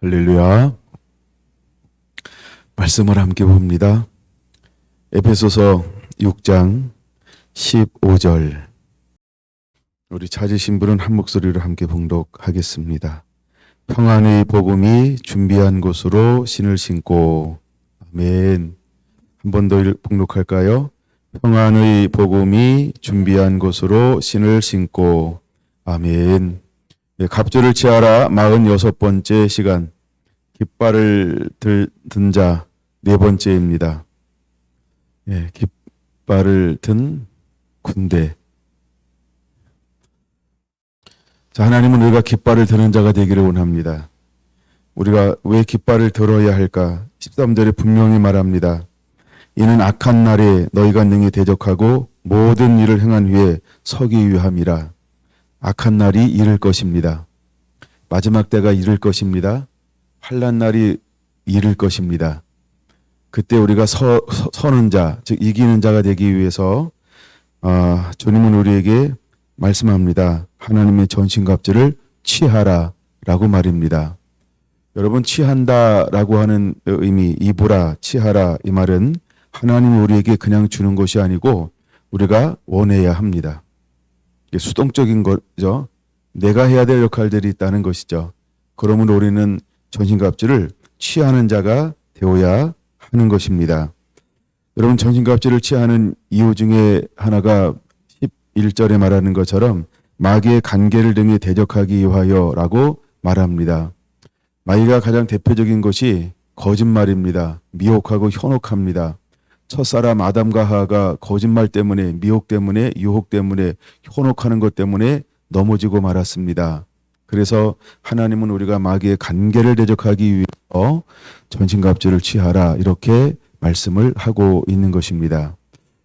할렐루야. 말씀을 함께 봅니다. 에베소서 6장 15절. 우리 찾으신 분은 한 목소리로 함께 봉독하겠습니다. 평안의 복음이 준비한 곳으로 신을 신고. 아멘. 한 번 더 봉독할까요? 평안의 복음이 준비한 곳으로 신을 신고. 아멘. 갑주를 취하라 46번째 시간, 깃발을 든 자 4번째입니다. 깃발을 든 군대. 자, 하나님은 우리가 깃발을 드는 자가 되기를 원합니다. 우리가 왜 깃발을 들어야 할까? 13절에 분명히 말합니다. 이는 악한 날에 너희가 능히 대적하고 모든 일을 행한 후에 서기 위함이라. 악한 날이 이를 것입니다. 마지막 때가 이를 것입니다. 환난 날이 이를 것입니다. 그때 우리가 서는 자, 즉 이기는 자가 되기 위해서 주님은 우리에게 말씀합니다. 하나님의 전신갑주를 취하라라고 말입니다. 여러분, 취한다라고 하는 의미, 입으라, 취하라, 이 말은 하나님이 우리에게 그냥 주는 것이 아니고 우리가 원해야 합니다. 수동적인 거죠. 내가 해야 될 역할들이 있다는 것이죠. 그러므로 우리는 전신갑주를 취하는 자가 되어야 하는 것입니다. 여러분, 전신갑주를 취하는 이유 중에 하나가 11절에 말하는 것처럼 마귀의 간계를 등에 대적하기 위하여라고 말합니다. 마귀가 가장 대표적인 것이 거짓말입니다. 미혹하고 현혹합니다. 첫사람 아담과 하와가 거짓말 때문에, 미혹 때문에, 유혹 때문에, 현혹하는 것 때문에 넘어지고 말았습니다. 그래서 하나님은 우리가 마귀의 간계를 대적하기 위해서 전신갑주를 취하라, 이렇게 말씀을 하고 있는 것입니다.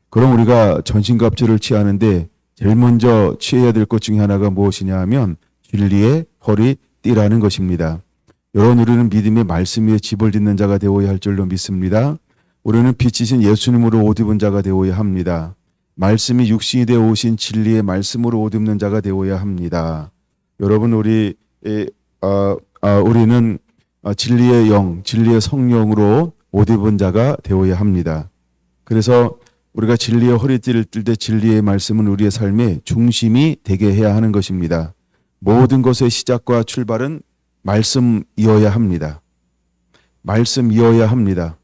그럼 우리가 전신갑주를 취하는데 제일 먼저 취해야 될 것 중에 하나가 무엇이냐 하면 진리의 허리 띠라는 것입니다. 여러분, 우리는 믿음의 말씀 위에 집을 짓는 자가 되어야 할 줄로 믿습니다. 우리는 빛이신 예수님으로 옷 입은 자가 되어야 합니다. 말씀이 육신이 되어 오신 진리의 말씀으로 옷 입는 자가 되어야 합니다. 여러분, 우리는 진리의 영, 진리의 성령으로 옷 입은 자가 되어야 합니다. 그래서 우리가 진리의 허리띠를 뜰 때 진리의 말씀은 우리의 삶의 중심이 되게 해야 하는 것입니다. 모든 것의 시작과 출발은 말씀이어야 합니다. 말씀이어야 합니다.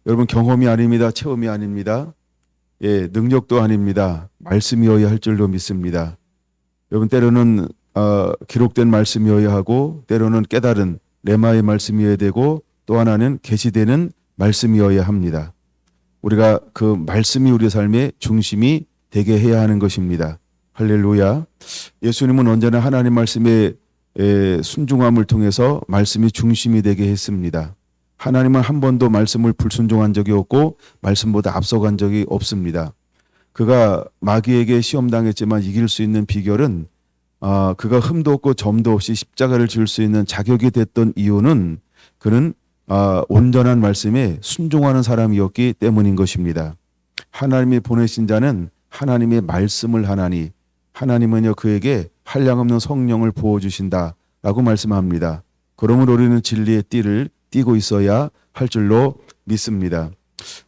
여러분, 경험이 아닙니다. 체험이 아닙니다. 능력도 아닙니다. 말씀이어야 할 줄로 믿습니다. 여러분, 때로는 기록된 말씀이어야 하고, 때로는 깨달은 레마의 말씀이어야 되고, 또 하나는 계시되는 말씀이어야 합니다. 우리가 그 말씀이 우리 삶의 중심이 되게 해야 하는 것입니다. 할렐루야. 예수님은 언제나 하나님 말씀의 순종함을 통해서 말씀이 중심이 되게 했습니다. 하나님은 한 번도 말씀을 불순종한 적이 없고 말씀보다 앞서간 적이 없습니다. 그가 마귀에게 시험당했지만 이길 수 있는 비결은 그가 흠도 없고 점도 없이 십자가를 질 수 있는 자격이 됐던 이유는 그는 온전한 말씀에 순종하는 사람이었기 때문인 것입니다. 하나님이 보내신 자는 하나님의 말씀을 하나니 하나님은요 그에게 한량없는 성령을 부어주신다라고 말씀합니다. 그러므로 우리는 진리의 띠를 띠고 있어야 할 줄로 믿습니다.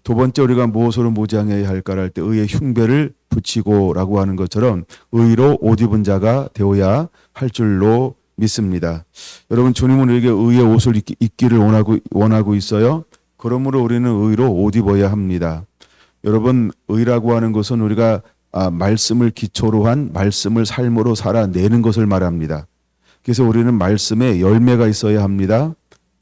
두 번째, 우리가 무엇으로 무장해야 할까 할 때 의의 흉배를 붙이고라고 하는 것처럼 의로 옷 입은 자가 되어야 할 줄로 믿습니다. 여러분, 주님은 우리에게 의의 옷을 입기를 원하고 있어요. 그러므로 우리는 의로 옷 입어야 합니다. 여러분, 의라고 하는 것은 우리가 말씀을 기초로 한 말씀을 삶으로 살아내는 것을 말합니다. 그래서 우리는 말씀에 열매가 있어야 합니다.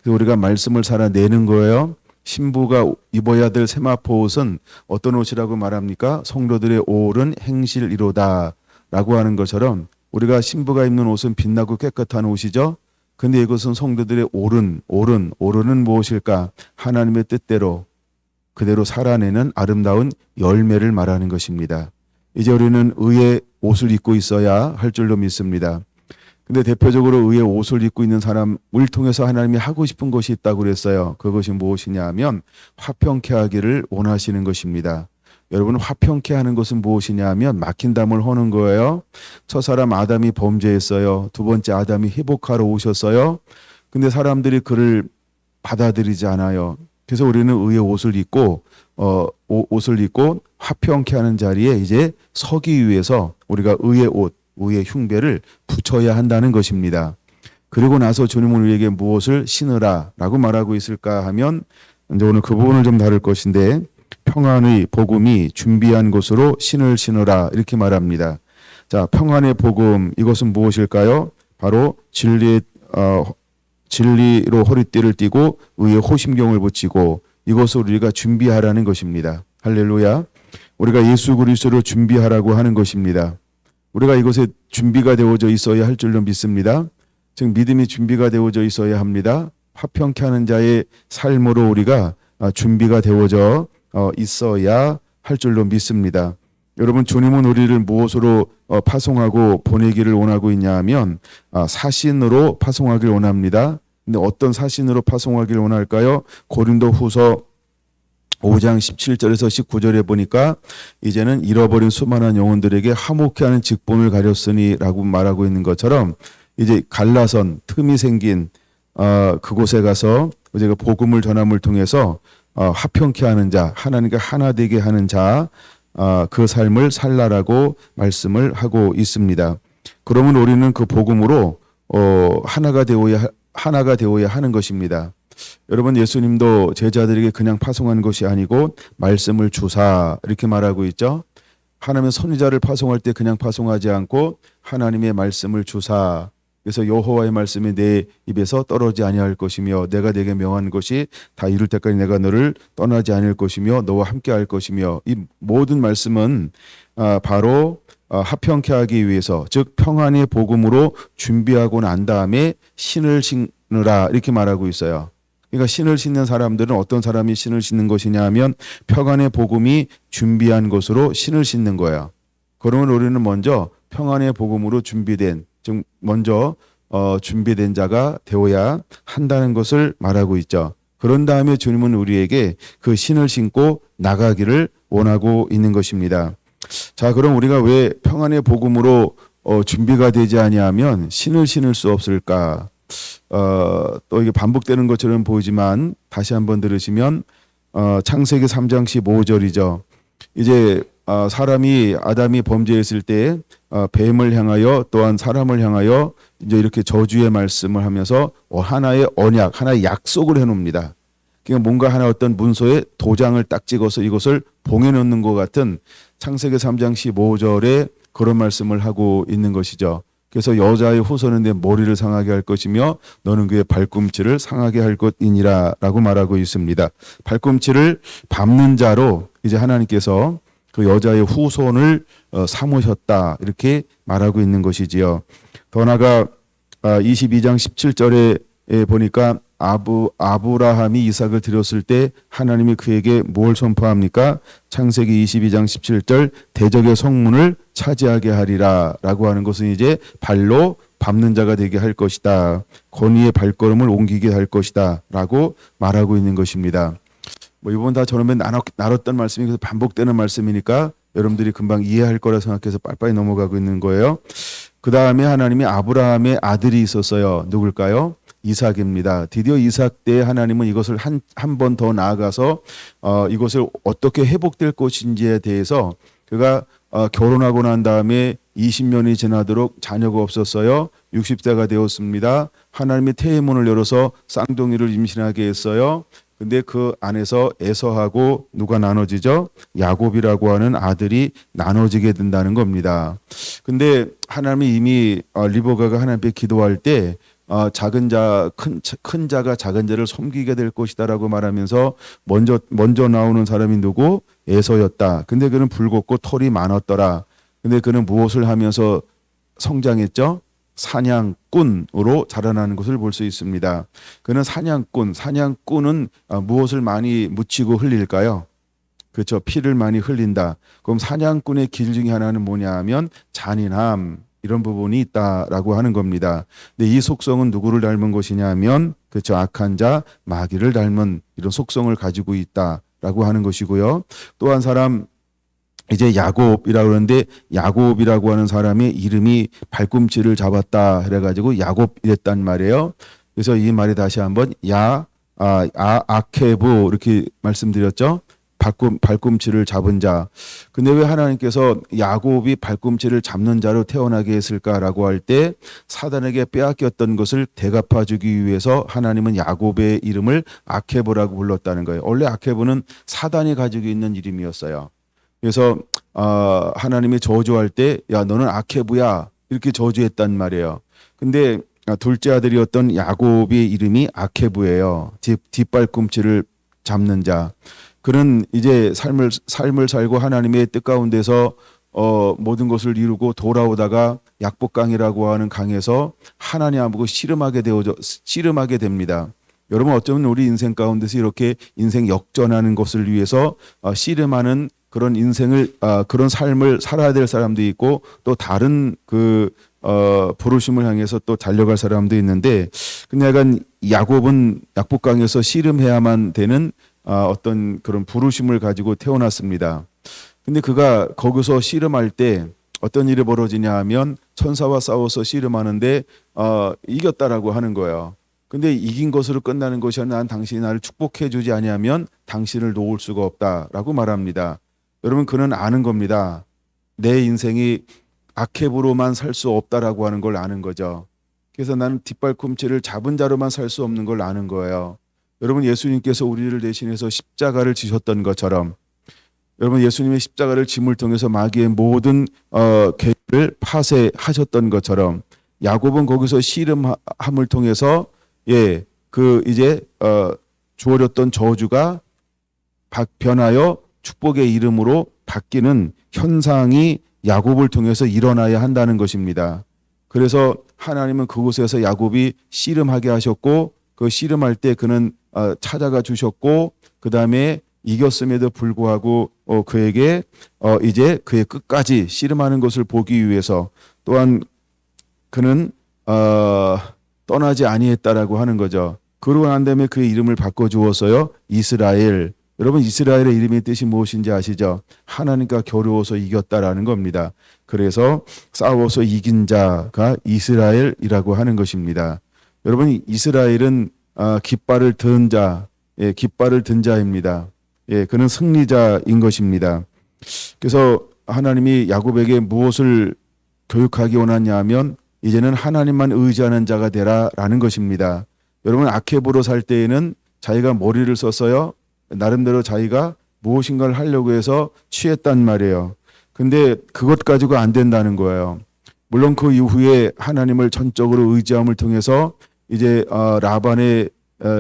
그래서 우리가 말씀을 살아내는 거예요. 신부가 입어야 될 세마포 옷은 어떤 옷이라고 말합니까? 성도들의 옷은 행실이로다 라고 하는 것처럼 우리가 신부가 입는 옷은 빛나고 깨끗한 옷이죠. 근데 이것은 성도들의 오른은 무엇일까? 하나님의 뜻대로 그대로 살아내는 아름다운 열매를 말하는 것입니다. 이제 우리는 의의 옷을 입고 있어야 할 줄로 믿습니다. 근데 대표적으로 의의 옷을 입고 있는 사람을 통해서 하나님이 하고 싶은 것이 있다고 그랬어요. 그것이 무엇이냐 하면 화평케 하기를 원하시는 것입니다. 여러분, 화평케 하는 것은 무엇이냐 하면 막힌 담을 허는 거예요. 첫사람 아담이 범죄했어요. 두 번째 아담이 회복하러 오셨어요. 근데 사람들이 그를 받아들이지 않아요. 그래서 우리는 의의 옷을 입고 옷을 입고 화평케 하는 자리에 이제 서기 위해서 우리가 의의 옷, 의의 흉배를 붙여야 한다는 것입니다. 그리고 나서 주님은 우리에게 무엇을 신으라라고 말하고 있을까 하면 이제 오늘 그 부분을 좀 다룰 것인데 평안의 복음이 준비한 곳으로 신을 신으라 이렇게 말합니다. 자, 평안의 복음 이것은 무엇일까요? 바로 진리로 허리띠를 띠고 의의 호심경을 붙이고 이것을 우리가 준비하라는 것입니다. 할렐루야. 우리가 예수 그리스도를 준비하라고 하는 것입니다. 우리가 이것에 준비가 되어져 있어야 할 줄로 믿습니다. 즉 믿음이 준비가 되어져 있어야 합니다. 화평케 하는 자의 삶으로 우리가 준비가 되어져 있어야 할 줄로 믿습니다. 여러분 주님은 우리를 무엇으로 파송하고 보내기를 원하고 있냐 하면 사신으로 파송하기를 원합니다. 근데 어떤 사신으로 파송하기를 원할까요? 고린도후서 5장 17절에서 19절에 보니까 이제는 잃어버린 수많은 영혼들에게 화목케 하는 직분을 가렸으니 라고 말하고 있는 것처럼 이제 갈라선 틈이 생긴 그곳에 가서 우리가 복음을 전함을 통해서 화평케 하는 자, 하나님과 하나 되게 하는 자, 그 삶을 살라라고 말씀을 하고 있습니다. 그러면 우리는 그 복음으로 하나가 되어야 하는 것입니다. 여러분 예수님도 제자들에게 그냥 파송한 것이 아니고 말씀을 주사 이렇게 말하고 있죠. 하나님의 선지자를 파송할 때 그냥 파송하지 않고 하나님의 말씀을 주사. 그래서 여호와의 말씀이 내 입에서 떨어지지 아니할 것이며 내가 내게 명한 것이 다 이룰 때까지 내가 너를 떠나지 않을 것이며 너와 함께 할 것이며 이 모든 말씀은 바로 화평케 하기 위해서 즉 평안의 복음으로 준비하고 난 다음에 신을 신으라 이렇게 말하고 있어요. 그러니까 신을 신는 사람들은 어떤 사람이 신을 신는 것이냐 하면 평안의 복음이 준비한 것으로 신을 신는 거야. 그러면 우리는 먼저 평안의 복음으로 준비된 즉 먼저 준비된 자가 되어야 한다는 것을 말하고 있죠. 그런 다음에 주님은 우리에게 그 신을 신고 나가기를 원하고 있는 것입니다. 자, 그럼 우리가 왜 평안의 복음으로 준비가 되지 아니하면 신을 신을 수 없을까? 또 이게 반복되는 것처럼 보이지만 다시 한번 들으시면 창세기 3장 15절이죠. 이제 아담이 범죄했을 때 뱀을 향하여 또한 사람을 향하여 이제 이렇게 저주의 말씀을 하면서 하나의 언약, 하나의 약속을 해놓습니다. 그러니까 뭔가 하나 어떤 문서에 도장을 딱 찍어서 이것을 봉해놓는 것 같은 창세기 3장 15절에 그런 말씀을 하고 있는 것이죠. 그래서 여자의 후손은 내 머리를 상하게 할 것이며 너는 그의 발꿈치를 상하게 할 것이니라 라고 말하고 있습니다. 발꿈치를 밟는 자로 이제 하나님께서 그 여자의 후손을 삼으셨다 이렇게 말하고 있는 것이지요. 더 나아가 22장 17절에 보니까 아브라함이 이삭을 드렸을 때 하나님이 그에게 뭘 선포합니까? 창세기 22장 17절 대적의 성문을 차지하게 하리라 라고 하는 것은 이제 발로 밟는 자가 되게 할 것이다. 권위의 발걸음을 옮기게 할 것이다 라고 말하고 있는 것입니다. 이번 다 저놈에 나눴던 말씀이 그래서 반복되는 말씀이니까 여러분들이 금방 이해할 거라 생각해서 빨리빨리 넘어가고 있는 거예요. 그 다음에 하나님이 아브라함의 아들이 있었어요. 누굴까요? 이삭입니다. 드디어 이삭 때 하나님은 이것을 한 번 더 나아가서 이것을 어떻게 회복될 것인지에 대해서 그가 결혼하고 난 다음에 20년이 지나도록 자녀가 없었어요. 60세가 되었습니다. 하나님이 태의문을 열어서 쌍둥이를 임신하게 했어요. 근데 그 안에서 에서하고 누가 나눠지죠? 야곱이라고 하는 아들이 나눠지게 된다는 겁니다. 근데 하나님이 이미 리브가가 하나님께 기도할 때 작은 자, 큰 자가 작은 자를 섬기게 될 것이다라고 말하면서 먼저 나오는 사람이 누구? 에서였다. 근데 그는 붉었고 털이 많았더라. 근데 그는 무엇을 하면서 성장했죠? 사냥꾼으로 자라나는 것을 볼 수 있습니다. 그는 사냥꾼은 무엇을 많이 묻히고 흘릴까요? 그렇죠. 피를 많이 흘린다. 그럼 사냥꾼의 길 중에 하나는 뭐냐 하면 잔인함 이런 부분이 있다라고 하는 겁니다. 근데 이 속성은 누구를 닮은 것이냐 하면 그렇죠. 악한 자, 마귀를 닮은 이런 속성을 가지고 있다라고 하는 것이고요. 또 한 사람 이제 야곱이라고 그러는데 야곱이라고 하는 사람의 이름이 발꿈치를 잡았다 해가지고 야곱이랬단 말이에요. 그래서 이 말이 다시 한번 아케부 이렇게 말씀드렸죠. 발꿈치를 잡은 자. 근데 왜 하나님께서 야곱이 발꿈치를 잡는 자로 태어나게 했을까라고 할 때 사단에게 빼앗겼던 것을 되갚아 주기 위해서 하나님은 야곱의 이름을 아케부라고 불렀다는 거예요. 원래 아케부는 사단이 가지고 있는 이름이었어요. 그래서 하나님이 저주할 때 야 너는 아케부야 이렇게 저주했단 말이에요. 근데 둘째 아들이었던 야곱의 이름이 아케부예요. 뒷발꿈치를 잡는 자. 그는 이제 삶을 살고 하나님의 뜻 가운데서 모든 것을 이루고 돌아오다가 약복강이라고 하는 강에서 하나님하고 씨름하게 됩니다. 여러분 어쩌면 우리 인생 가운데서 이렇게 인생 역전하는 것을 위해서 씨름하는 그런 인생을 그런 삶을 살아야 될 사람도 있고 또 다른 부르심을 향해서 또 달려갈 사람도 있는데 근데 약간 야곱은 약복강에서 씨름해야만 되는 어떤 그런 부르심을 가지고 태어났습니다. 근데 그가 거기서 씨름할 때 어떤 일이 벌어지냐 하면 천사와 싸워서 씨름하는데 이겼다라고 하는 거예요. 근데 이긴 것으로 끝나는 것이 아니라 난 당신이 나를 축복해 주지 아니하면 당신을 놓을 수가 없다라고 말합니다. 여러분 그는 아는 겁니다. 내 인생이 아케부로만 살 수 없다라고 하는 걸 아는 거죠. 그래서 나는 뒷발꿈치를 잡은 자로만 살 수 없는 걸 아는 거예요. 여러분 예수님께서 우리를 대신해서 십자가를 지셨던 것처럼 여러분 예수님의 십자가를 짐을 통해서 마귀의 모든 계획을 파쇄하셨던 것처럼 야곱은 거기서 씨름함을 통해서 이제 주어졌던 저주가 변하여 축복의 이름으로 바뀌는 현상이 야곱을 통해서 일어나야 한다는 것입니다. 그래서 하나님은 그곳에서 야곱이 씨름하게 하셨고 그 씨름할 때 그는 찾아가 주셨고 그 다음에 이겼음에도 불구하고 그에게 이제 그의 끝까지 씨름하는 것을 보기 위해서 또한 그는 떠나지 아니했다라고 하는 거죠. 그러고 난 다음에 그의 이름을 바꿔주었어요. 이스라엘. 여러분 이스라엘의 이름의 뜻이 무엇인지 아시죠? 하나님과 겨루어서 이겼다라는 겁니다. 그래서 싸워서 이긴 자가 이스라엘이라고 하는 것입니다. 여러분 이스라엘은 깃발을 든 자, 깃발을 든 자입니다. 그는 승리자인 것입니다. 그래서 하나님이 야곱에게 무엇을 교육하기 원하냐 하면 이제는 하나님만 의지하는 자가 되라라는 것입니다. 여러분 아케부로 살 때에는 자기가 머리를 썼어요. 나름대로 자기가 무엇인가를 하려고 해서 취했단 말이에요. 근데 그것 가지고 안 된다는 거예요. 물론 그 이후에 하나님을 전적으로 의지함을 통해서 이제 라반의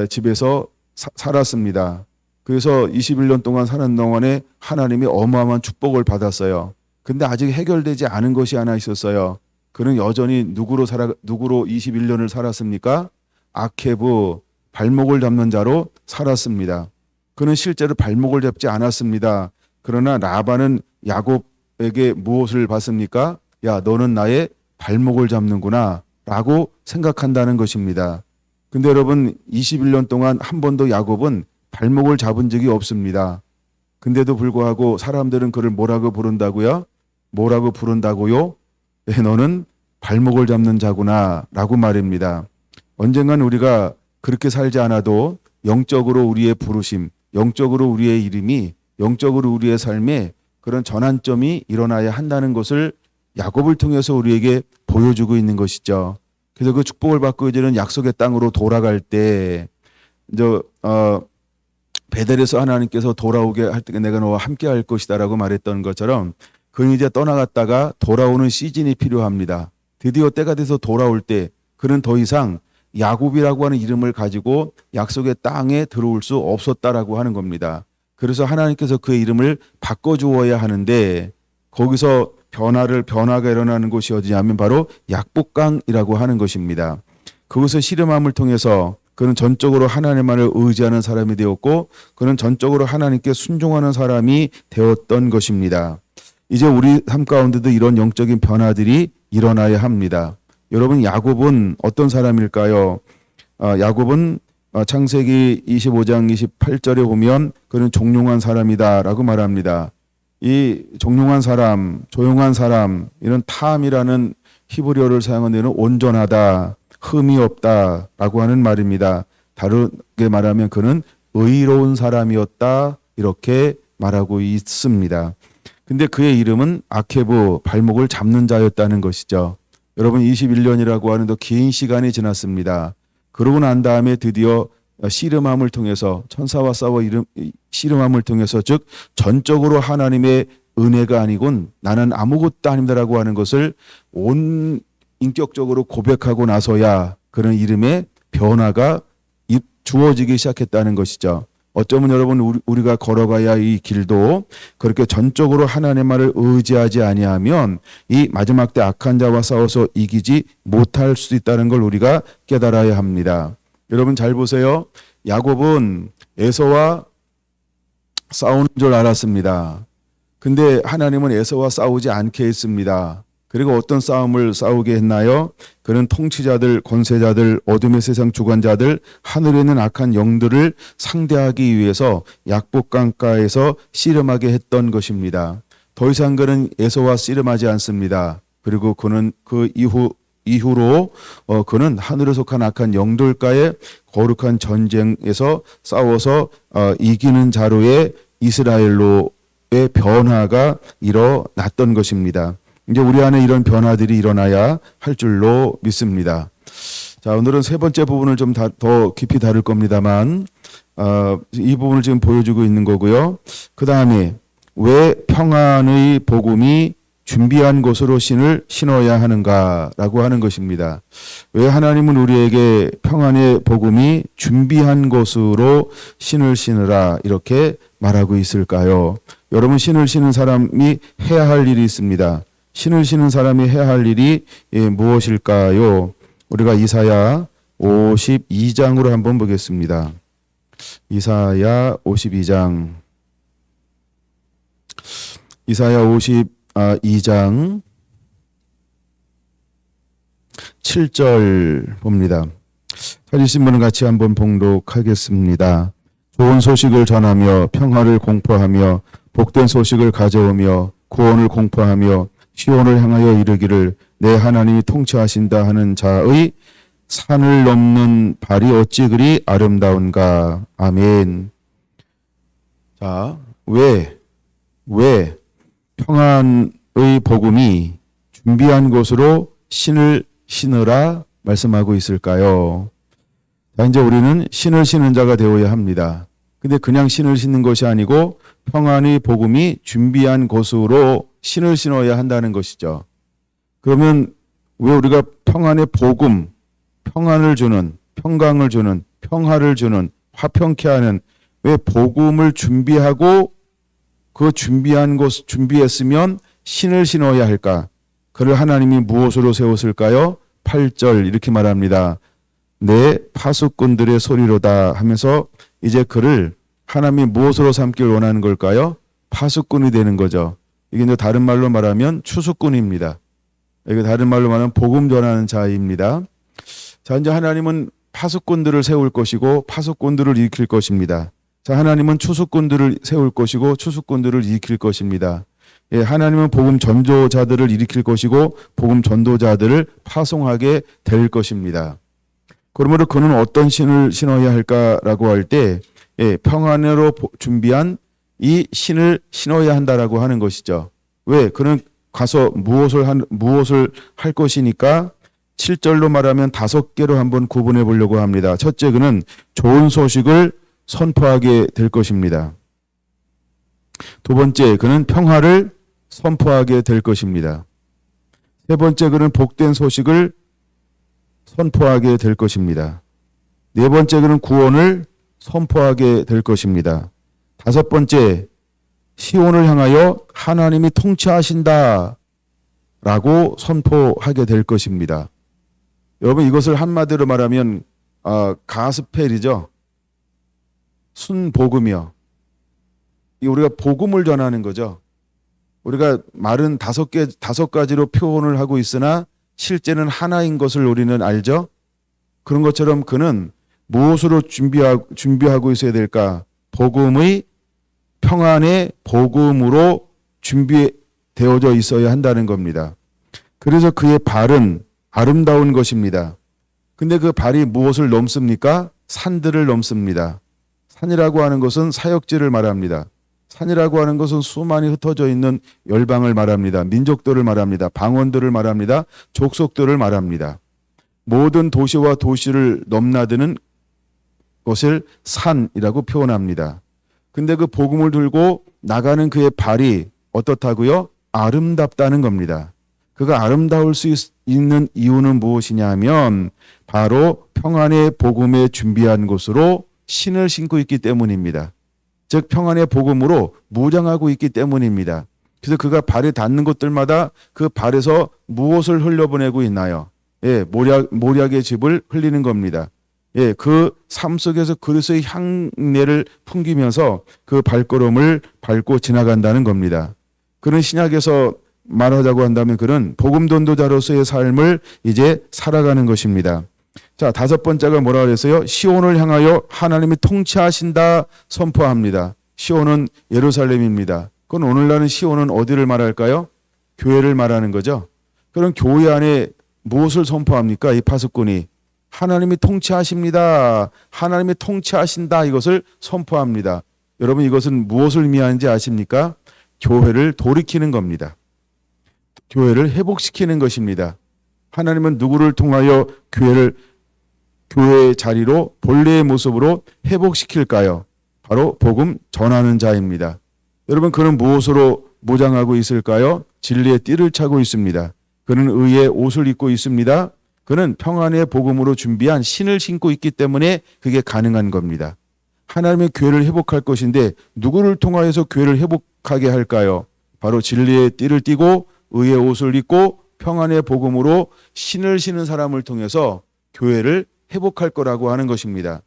집에서 살았습니다. 그래서 21년 동안 사는 동안에 하나님이 어마어마한 축복을 받았어요. 근데 아직 해결되지 않은 것이 하나 있었어요. 그는 여전히 누구로 21년을 살았습니까? 아케부 발목을 잡는 자로 살았습니다. 그는 실제로 발목을 잡지 않았습니다. 그러나 라반은 야곱에게 무엇을 받습니까? 야, 너는 나의 발목을 잡는구나 라고 생각한다는 것입니다. 근데 여러분 21년 동안 한 번도 야곱은 발목을 잡은 적이 없습니다. 근데도 불구하고 사람들은 그를 뭐라고 부른다고요? 뭐라고 부른다고요? 너는 발목을 잡는 자구나 라고 말입니다. 언젠간 우리가 그렇게 살지 않아도 영적으로 우리의 부르심, 영적으로 우리의 이름이, 영적으로 우리의 삶에 그런 전환점이 일어나야 한다는 것을 야곱을 통해서 우리에게 보여주고 있는 것이죠. 그래서 그 축복을 받고 이제는 약속의 땅으로 돌아갈 때 베델에서 하나님께서 돌아오게 할 때 내가 너와 함께 할 것이다라고 말했던 것처럼 그는 이제 떠나갔다가 돌아오는 시즌이 필요합니다. 드디어 때가 돼서 돌아올 때 그는 더 이상 야곱이라고 하는 이름을 가지고 약속의 땅에 들어올 수 없었다라고 하는 겁니다. 그래서 하나님께서 그의 이름을 바꿔주어야 하는데 거기서 변화가 일어나는 곳이 어디냐면 바로 약복강이라고 하는 것입니다. 그것을 씨름함을 통해서 그는 전적으로 하나님만을 의지하는 사람이 되었고 그는 전적으로 하나님께 순종하는 사람이 되었던 것입니다. 이제 우리 삶 가운데도 이런 영적인 변화들이 일어나야 합니다. 여러분 야곱은 어떤 사람일까요? 야곱은 창세기 25장 28절에 보면 그는 종용한 사람이다라고 말합니다. 이 종용한 사람, 조용한 사람 이런 탐이라는 히브리어를 사용한 데는 온전하다, 흠이 없다라고 하는 말입니다. 다르게 말하면 그는 의로운 사람이었다 이렇게 말하고 있습니다. 근데 그의 이름은 아케브, 발목을 잡는 자였다는 것이죠. 여러분 21년이라고 하는 더 긴 시간이 지났습니다. 그러고 난 다음에 드디어 씨름함을 통해서 천사와 싸워 씨름함을 통해서 즉 전적으로 하나님의 은혜가 아니군 나는 아무것도 아닙니다라고 하는 것을 온 인격적으로 고백하고 나서야 그런 이름의 변화가 주어지기 시작했다는 것이죠. 어쩌면 여러분 우리가 걸어가야 이 길도 그렇게 전적으로 하나님의 말을 의지하지 아니하면 이 마지막 때 악한 자와 싸워서 이기지 못할 수 있다는 걸 우리가 깨달아야 합니다. 여러분 잘 보세요. 야곱은 에서와 싸우는 줄 알았습니다. 근데 하나님은 에서와 싸우지 않게 했습니다. 그리고 어떤 싸움을 싸우게 했나요? 그는 통치자들, 권세자들, 어둠의 세상 주관자들, 하늘에 있는 악한 영들을 상대하기 위해서 약복강가에서 씨름하게 했던 것입니다. 더 이상 그는 에서와 씨름하지 않습니다. 그리고 그는 그 이후로 그는 하늘에 속한 악한 영들과의 거룩한 전쟁에서 싸워서 이기는 자로의 이스라엘로의 변화가 일어났던 것입니다. 이제 우리 안에 이런 변화들이 일어나야 할 줄로 믿습니다. 자, 오늘은 세 번째 부분을 좀 더 깊이 다룰 겁니다만 이 부분을 지금 보여주고 있는 거고요. 그 다음에 왜 평안의 복음이 준비한 곳으로 신을 신어야 하는가라고 하는 것입니다. 왜 하나님은 우리에게 평안의 복음이 준비한 곳으로 신을 신으라 이렇게 말하고 있을까요? 여러분 신을 신은 사람이 해야 할 일이 있습니다. 신을 신은 사람이 해야 할 일이 무엇일까요? 우리가 이사야 52장으로 한번 보겠습니다. 이사야 52장. 이사야 52장 7절 봅니다. 찾으신 분은 같이 한번 봉독하겠습니다. 좋은 소식을 전하며 평화를 공포하며 복된 소식을 가져오며 구원을 공포하며 시온을 향하여 이르기를 내 하나님이 통치하신다 하는 자의 산을 넘는 발이 어찌 그리 아름다운가. 아멘. 자, 왜 평안의 복음이 준비한 곳으로 신을 신으라 말씀하고 있을까요? 자, 이제 우리는 신을 신은 자가 되어야 합니다. 근데 그냥 신을 신는 것이 아니고 평안의 복음이 준비한 곳으로 신을 신어야 한다는 것이죠. 그러면 왜 우리가 평안의 복음, 평안을 주는, 평강을 주는, 평화를 주는, 화평케 하는 왜 복음을 준비하고 그 준비한 곳 준비했으면 신을 신어야 할까? 그를 하나님이 무엇으로 세웠을까요? 8절 이렇게 말합니다. 내 파수꾼들의 소리로다 하면서 이제 그를 하나님이 무엇으로 삼길 원하는 걸까요? 파수꾼이 되는 거죠. 이게 이제 다른 말로 말하면 추수꾼입니다. 이게 다른 말로 말하면 복음 전하는 자입니다. 자, 이제 하나님은 파수꾼들을 세울 것이고 파수꾼들을 일으킬 것입니다. 자, 하나님은 추수꾼들을 세울 것이고 추수꾼들을 일으킬 것입니다. 예, 하나님은 복음 전도자들을 일으킬 것이고 복음 전도자들을 파송하게 될 것입니다. 그러므로 그는 어떤 신을 신어야 할까라고 할 때 평안으로 준비한 이 신을 신어야 한다라고 하는 것이죠. 왜? 그는 가서 무엇을 할 것이니까 7절로 말하면 5개로 한번 구분해 보려고 합니다. 첫째, 그는 좋은 소식을 선포하게 될 것입니다. 두 번째, 그는 평화를 선포하게 될 것입니다. 세 번째, 그는 복된 소식을 선포하게 될 것입니다. 네 번째, 그는 구원을 선포하게 될 것입니다. 다섯 번째, 시온을 향하여 하나님이 통치하신다 라고 선포하게 될 것입니다. 여러분, 이것을 한마디로 말하면 가스펠이죠. 순복음이요. 우리가 복음을 전하는 거죠. 우리가 말은 다섯 가지로 표현을 하고 있으나 실제는 하나인 것을 우리는 알죠. 그런 것처럼 그는 무엇으로 준비하고 있어야 될까? 복음의 평안의 복음으로 준비되어져 있어야 한다는 겁니다. 그래서 그의 발은 아름다운 것입니다. 근데 그 발이 무엇을 넘습니까? 산들을 넘습니다. 산이라고 하는 것은 사역지를 말합니다. 산이라고 하는 것은 수많이 흩어져 있는 열방을 말합니다. 민족들을 말합니다. 방언들을 말합니다. 족속들을 말합니다. 모든 도시와 도시를 넘나드는 것을 산이라고 표현합니다. 근데 그 복음을 들고 나가는 그의 발이 어떻다고요? 아름답다는 겁니다. 그가 아름다울 수 있는 이유는 무엇이냐 하면 바로 평안의 복음에 준비한 곳으로 신을 신고 있기 때문입니다. 즉 평안의 복음으로 무장하고 있기 때문입니다. 그래서 그가 발에 닿는 곳들마다 그 발에서 무엇을 흘려보내고 있나요? 모략의 즙을 흘리는 겁니다. 그 삶 속에서 그리스도의 향내를 풍기면서 그 발걸음을 밟고 지나간다는 겁니다. 그는 신약에서 말하자고 한다면 그는 복음 전도자로서의 삶을 이제 살아가는 것입니다. 자, 다섯 번째가 뭐라 그랬어요? 시온을 향하여 하나님이 통치하신다 선포합니다. 시온은 예루살렘입니다. 그건 오늘날은 시온은 어디를 말할까요? 교회를 말하는 거죠. 그럼 교회 안에 무엇을 선포합니까? 이 파수꾼이 하나님이 통치하십니다. 하나님이 통치하신다 이것을 선포합니다. 여러분 이것은 무엇을 의미하는지 아십니까? 교회를 돌이키는 겁니다. 교회를 회복시키는 것입니다. 하나님은 누구를 통하여 교회의 자리로 본래의 모습으로 회복시킬까요? 바로 복음 전하는 자입니다. 여러분 그는 무엇으로 무장하고 있을까요? 진리의 띠를 차고 있습니다. 그는 의의 옷을 입고 있습니다. 그는 평안의 복음으로 준비한 신을 신고 있기 때문에 그게 가능한 겁니다. 하나님의 교회를 회복할 것인데 누구를 통하여서 교회를 회복하게 할까요? 바로 진리의 띠를 띠고 의의 옷을 입고 평안의 복음으로 신을 신은 사람을 통해서 교회를 회복할 거라고 하는 것입니다.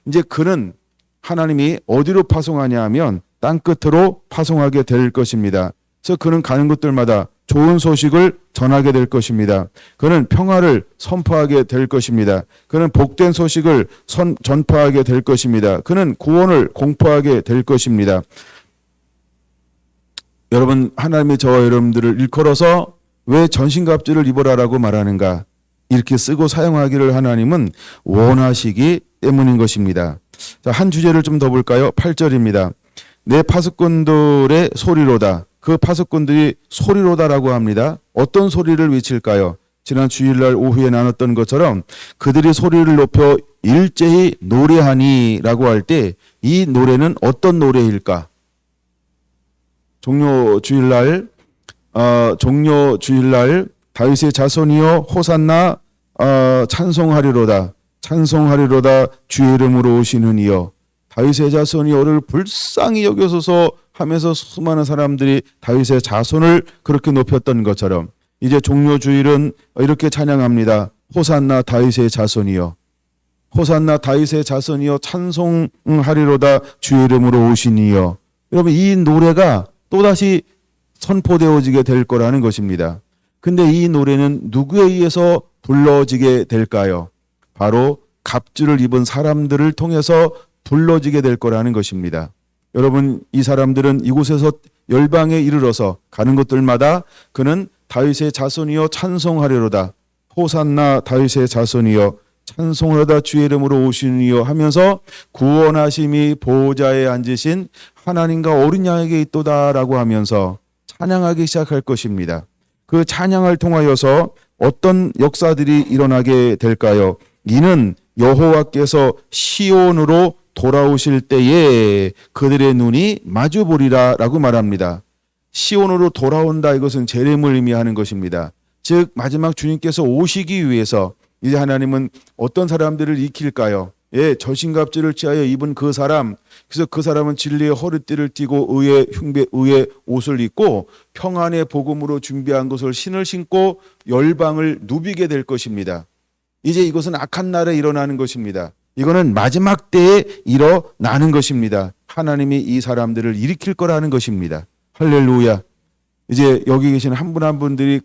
이제 그는 하나님이 어디로 파송하냐 하면 땅끝으로 파송하게 될 것입니다. 그래서 그는 가는 곳들마다 좋은 소식을 전하게 될 것입니다. 그는 평화를 선포하게 될 것입니다. 그는 복된 소식을 전파하게 될 것입니다. 그는 구원을 공포하게 될 것입니다. 여러분 하나님이 저와 여러분들을 일컬어서 왜 전신갑주를 입어라라고 말하는가? 이렇게 쓰고 사용하기를 하나님은 원하시기 때문인 것입니다. 자, 한 주제를 좀 더 볼까요? 8절입니다. 내 파수꾼들의 소리로다. 그 파수꾼들이 소리로다라고 합니다. 어떤 소리를 외칠까요? 지난 주일날 오후에 나눴던 것처럼 그들이 소리를 높여 일제히 노래하니라고 할 때 이 노래는 어떤 노래일까? 종료 주일날 다윗의 자손이여 호산나 찬송하리로다. 찬송하리로다 주의 이름으로 오시는 이여. 다윗의 자손이 어를 불쌍히 여겨서서 하면서 수많은 사람들이 다윗의 자손을 그렇게 높였던 것처럼 이제 종료주일은 이렇게 찬양합니다. 호산나 다윗의 자손이여. 호산나 다윗의 자손이여 찬송하리로다 주의 이름으로 오시니여. 여러분 이 노래가 또다시 선포되어지게 될 거라는 것입니다. 근데 이 노래는 누구에 의해서 불러지게 될까요? 바로 갑주를 입은 사람들을 통해서 불러지게 될 거라는 것입니다. 여러분 이 사람들은 이곳에서 열방에 이르러서 가는 곳들마다 그는 다윗의 자손이여 찬송하리로다. 호산나 다윗의 자손이여 찬송하리로다 주의 이름으로 오시니여 하면서 구원하심이 보호자에 앉으신 하나님과 어린 양에게 있도다라고 하면서 찬양하기 시작할 것입니다. 그 찬양을 통하여서 어떤 역사들이 일어나게 될까요? 이는 여호와께서 시온으로 돌아오실 때에 그들의 눈이 마주보리라 라고 말합니다. 시온으로 돌아온다 이것은 재림을 의미하는 것입니다. 즉 마지막 주님께서 오시기 위해서 이제 하나님은 어떤 사람들을 익힐까요? 전신갑주를 취하여 입은 그 사람, 그래서 그 사람은 진리의 허리띠를 띠고 의의 옷을 입고 평안의 복음으로 준비한 것을 신을 신고 열방을 누비게 될 것입니다. 이제 이것은 악한 날에 일어나는 것입니다. 이거는 마지막 때에 일어나는 것입니다. 하나님이 이 사람들을 일으킬 거라는 것입니다. 할렐루야. 이제 여기 계신 한 분 한 분들이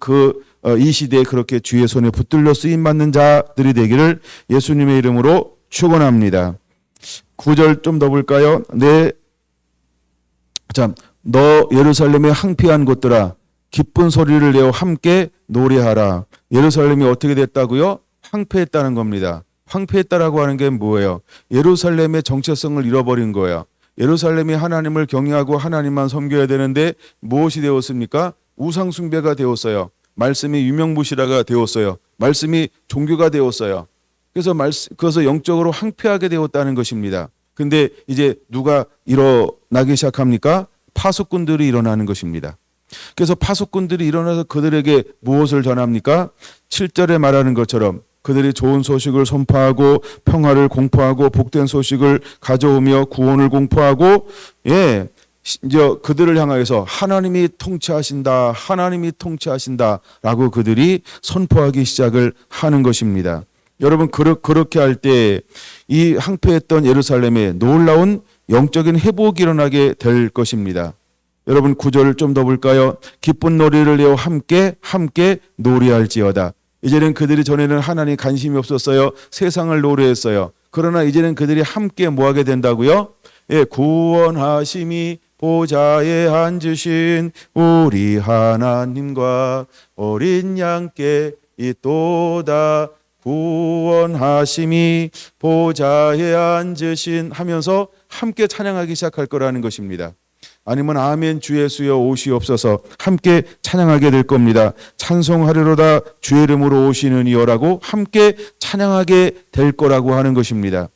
이 시대에 그렇게 주의 손에 붙들려 쓰임 받는 자들이 되기를 예수님의 이름으로 축원합니다. 9절 좀 더 볼까요? 너 예루살렘의 항피한 곳들아 기쁜 소리를 내어 함께 노래하라. 예루살렘이 어떻게 됐다고요? 황폐했다는 겁니다. 황폐했다라고 하는 게 뭐예요? 예루살렘의 정체성을 잃어버린 거예요. 예루살렘이 하나님을 경외하고 하나님만 섬겨야 되는데 무엇이 되었습니까? 우상 숭배가 되었어요. 말씀이 유명무실화가 되었어요. 말씀이 종교가 되었어요. 그래서 영적으로 황폐하게 되었다는 것입니다. 근데 이제 누가 일어나기 시작합니까? 파수꾼들이 일어나는 것입니다. 그래서 파수꾼들이 일어나서 그들에게 무엇을 전합니까? 7절에 말하는 것처럼 그들이 좋은 소식을 선포하고 평화를 공포하고 복된 소식을 가져오며 구원을 공포하고 이제 그들을 향하여서 하나님이 통치하신다, 하나님이 통치하신다라고 그들이 선포하기 시작을 하는 것입니다. 여러분 그렇게 할 때 이 황폐했던 예루살렘에 놀라운 영적인 회복이 일어나게 될 것입니다. 여러분 9절을 좀 더 볼까요? 기쁜 노래를 내어 함께 노래할지어다. 이제는 그들이 전에는 하나님 관심이 없었어요. 세상을 노래했어요. 그러나 이제는 그들이 함께 뭐하게 된다고요? 구원하심이 보좌에 앉으신 우리 하나님과 어린 양께 있도다. 구원하심이 보좌에 앉으신 하면서 함께 찬양하기 시작할 거라는 것입니다. 아니면 아멘 주 예수여 오시옵소서 함께 찬양하게 될 겁니다. 찬송하리로다 주의 이름으로 오시는 이여라고 함께 찬양하게 될 거라고 하는 것입니다.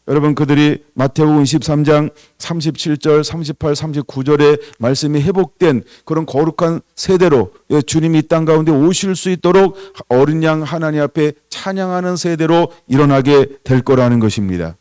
여러분 그들이 마태복음 23장 37절 38, 39절에 말씀이 회복된 그런 거룩한 세대로 주님이 이 땅 가운데 오실 수 있도록 어린 양 하나님 앞에 찬양하는 세대로 일어나게 될 거라는 것입니다.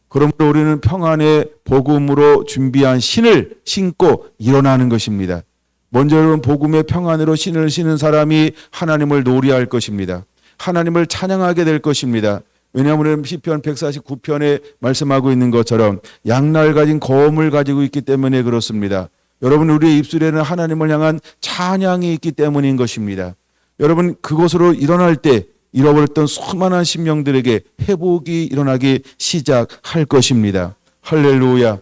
그러므로 우리는 평안의 복음으로 준비한 신을 신고 일어나는 것입니다. 먼저 여러분 복음의 평안으로 신을 신은 사람이 하나님을 노래할 것입니다. 하나님을 찬양하게 될 것입니다. 왜냐하면 시편 149편에 말씀하고 있는 것처럼 양날 가진 검을 가지고 있기 때문에 그렇습니다. 여러분 우리의 입술에는 하나님을 향한 찬양이 있기 때문인 것입니다. 여러분 그것으로 일어날 때 잃어버렸던 수많은 심령들에게 회복이 일어나기 시작할 것입니다. 할렐루야.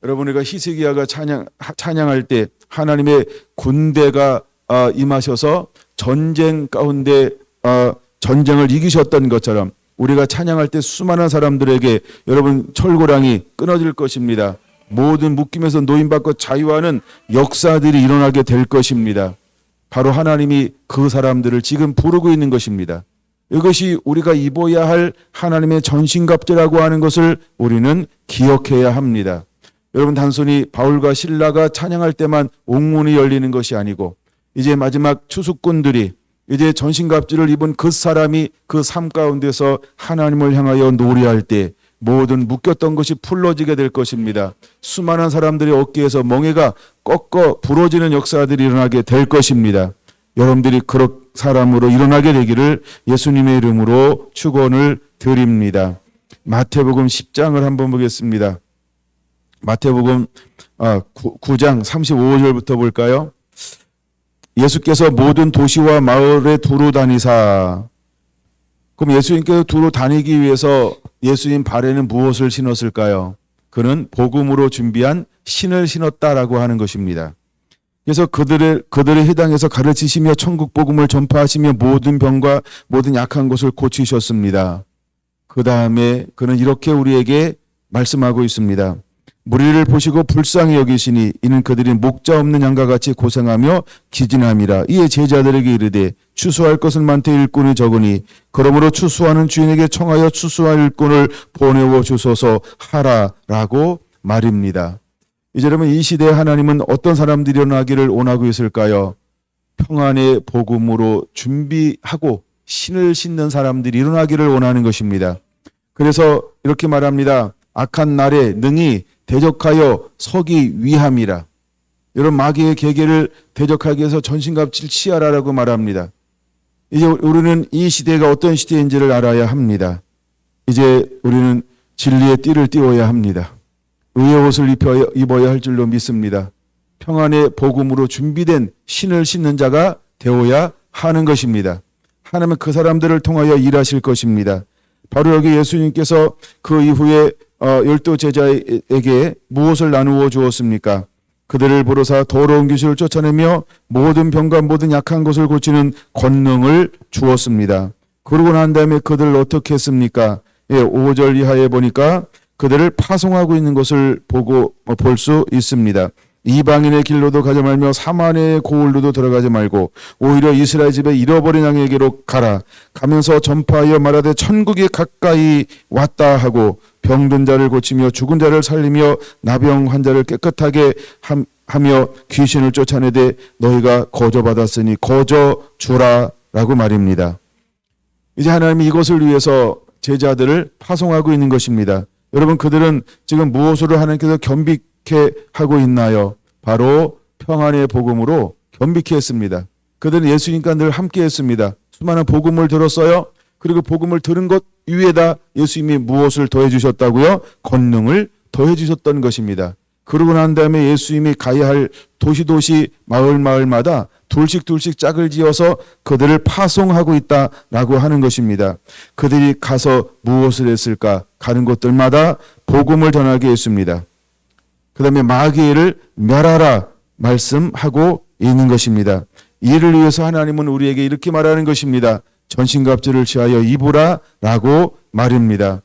여러분 우리가 히스기야가 찬양할 때 하나님의 군대가 임하셔서 전쟁 가운데 전쟁을 이기셨던 것처럼 우리가 찬양할 때 수많은 사람들에게 여러분 철고랑이 끊어질 것입니다. 모든 묶임에서 노임받고 자유하는 역사들이 일어나게 될 것입니다. 바로 하나님이 그 사람들을 지금 부르고 있는 것입니다. 이것이 우리가 입어야 할 하나님의 전신갑주라고 하는 것을 우리는 기억해야 합니다. 여러분 단순히 바울과 실라가 찬양할 때만 옥문이 열리는 것이 아니고 이제 마지막 추수꾼들이 이제 전신갑주를 입은 그 사람이 그 삶 가운데서 하나님을 향하여 노래할 때 모든 묶였던 것이 풀어지게 될 것입니다. 수많은 사람들의 어깨에서 멍에가 꺾어 부러지는 역사들이 일어나게 될 것입니다. 여러분들이 그런 사람으로 일어나게 되기를 예수님의 이름으로 축원을 드립니다. 마태복음 10장을 한번 보겠습니다. 마태복음 9장 35절부터 볼까요? 예수께서 모든 도시와 마을에 두루 다니사. 그럼 예수님께서 두루 다니기 위해서 예수님 발에는 무엇을 신었을까요? 그는 복음으로 준비한 신을 신었다라고 하는 것입니다. 그래서 그들의 해당해서 가르치시며 천국 복음을 전파하시며 모든 병과 모든 약한 것을 고치셨습니다. 그 다음에 그는 이렇게 우리에게 말씀하고 있습니다. 무리를 보시고 불쌍히 여기시니 이는 그들이 목자 없는 양과 같이 고생하며 기진함이라. 이에 제자들에게 이르되 추수할 것은 많되 일꾼이 적으니 그러므로 추수하는 주인에게 청하여 추수할 일꾼을 보내어 주소서 하라라고 말입니다. 이제 여러분 이 시대에 하나님은 어떤 사람들이 일어나기를 원하고 있을까요? 평안의 복음으로 준비하고 신을 신는 사람들이 일어나기를 원하는 것입니다. 그래서 이렇게 말합니다. 악한 날에 능히 대적하여 서기 위함이라. 여러분 마귀의 계계를 대적하기 위해서 전신갑주를 취하라라고 말합니다. 이제 우리는 이 시대가 어떤 시대인지를 알아야 합니다. 이제 우리는 진리의 띠를 띄워야 합니다. 의의 옷을 입어야 할 줄로 믿습니다. 평안의 복음으로 준비된 신을 신는 자가 되어야 하는 것입니다. 하나님은 그 사람들을 통하여 일하실 것입니다. 바로 여기 예수님께서 그 이후에 12 제자에게 무엇을 나누어 주었습니까? 그들을 부르사 더러운 귀신을 쫓아내며 모든 병과 모든 약한 것을 고치는 권능을 주었습니다. 그러고 난 다음에 그들을 어떻게 했습니까? 5절 이하에 보니까 그들을 파송하고 있는 것을 볼 수 있습니다. 이방인의 길로도 가지 말며 사마리아의 고을로도 들어가지 말고 오히려 이스라엘 집에 잃어버린 양에게로 가라. 가면서 전파하여 말하되 천국이 가까이 왔다 하고 병든 자를 고치며 죽은 자를 살리며 나병 환자를 깨끗하게 하며 귀신을 쫓아내되 너희가 거저 받았으니 거저 주라 라고 말입니다. 이제 하나님이 이것을 위해서 제자들을 파송하고 있는 것입니다. 여러분, 그들은 지금 무엇으로 하나님께서 겸비케 하고 있나요? 바로 평안의 복음으로 겸비케 했습니다. 그들은 예수님과 늘 함께 했습니다. 수많은 복음을 들었어요. 그리고 복음을 들은 것 위에다 예수님이 무엇을 더해 주셨다고요? 권능을 더해 주셨던 것입니다. 그러고 난 다음에 예수님이 가야 할 도시 마을마다 둘씩 짝을 지어서 그들을 파송하고 있다라고 하는 것입니다. 그들이 가서 무엇을 했을까? 가는 곳들마다 복음을 전하게 했습니다. 그 다음에 마귀를 멸하라 말씀하고 있는 것입니다. 이를 위해서 하나님은 우리에게 이렇게 말하는 것입니다. 전신갑주를 취하여 입으라 라고 말입니다.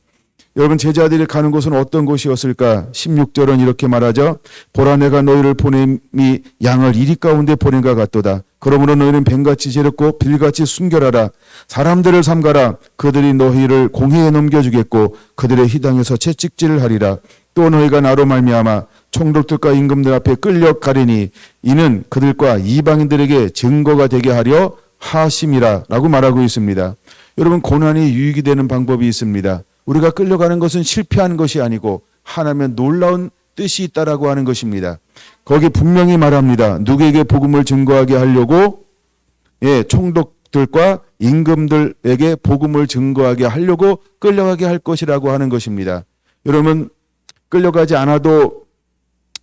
여러분, 제자들이 가는 곳은 어떤 곳이었을까? 16절은 이렇게 말하죠. 보라, 내가 너희를 보냄이 양을 이리 가운데 보낸것 같도다. 그러므로 너희는 뱀같이 지렸고 빌같이 순결하라. 사람들을 삼가라. 그들이 너희를 공회에 넘겨주겠고 그들의 희당에서 채찍질을 하리라. 또 너희가 나로 말미암아 총독들과 임금들 앞에 끌려가리니 이는 그들과 이방인들에게 증거가 되게 하려 하심이라 라고 말하고 있습니다. 여러분, 고난이 유익이 되는 방법이 있습니다. 우리가 끌려가는 것은 실패한 것이 아니고 하나님의 놀라운 뜻이 있다라고 하는 것입니다. 거기 분명히 말합니다. 누구에게 복음을 증거하게 하려고? 총독들과 임금들에게 복음을 증거하게 하려고 끌려가게 할 것이라고 하는 것입니다. 여러분, 끌려가지 않아도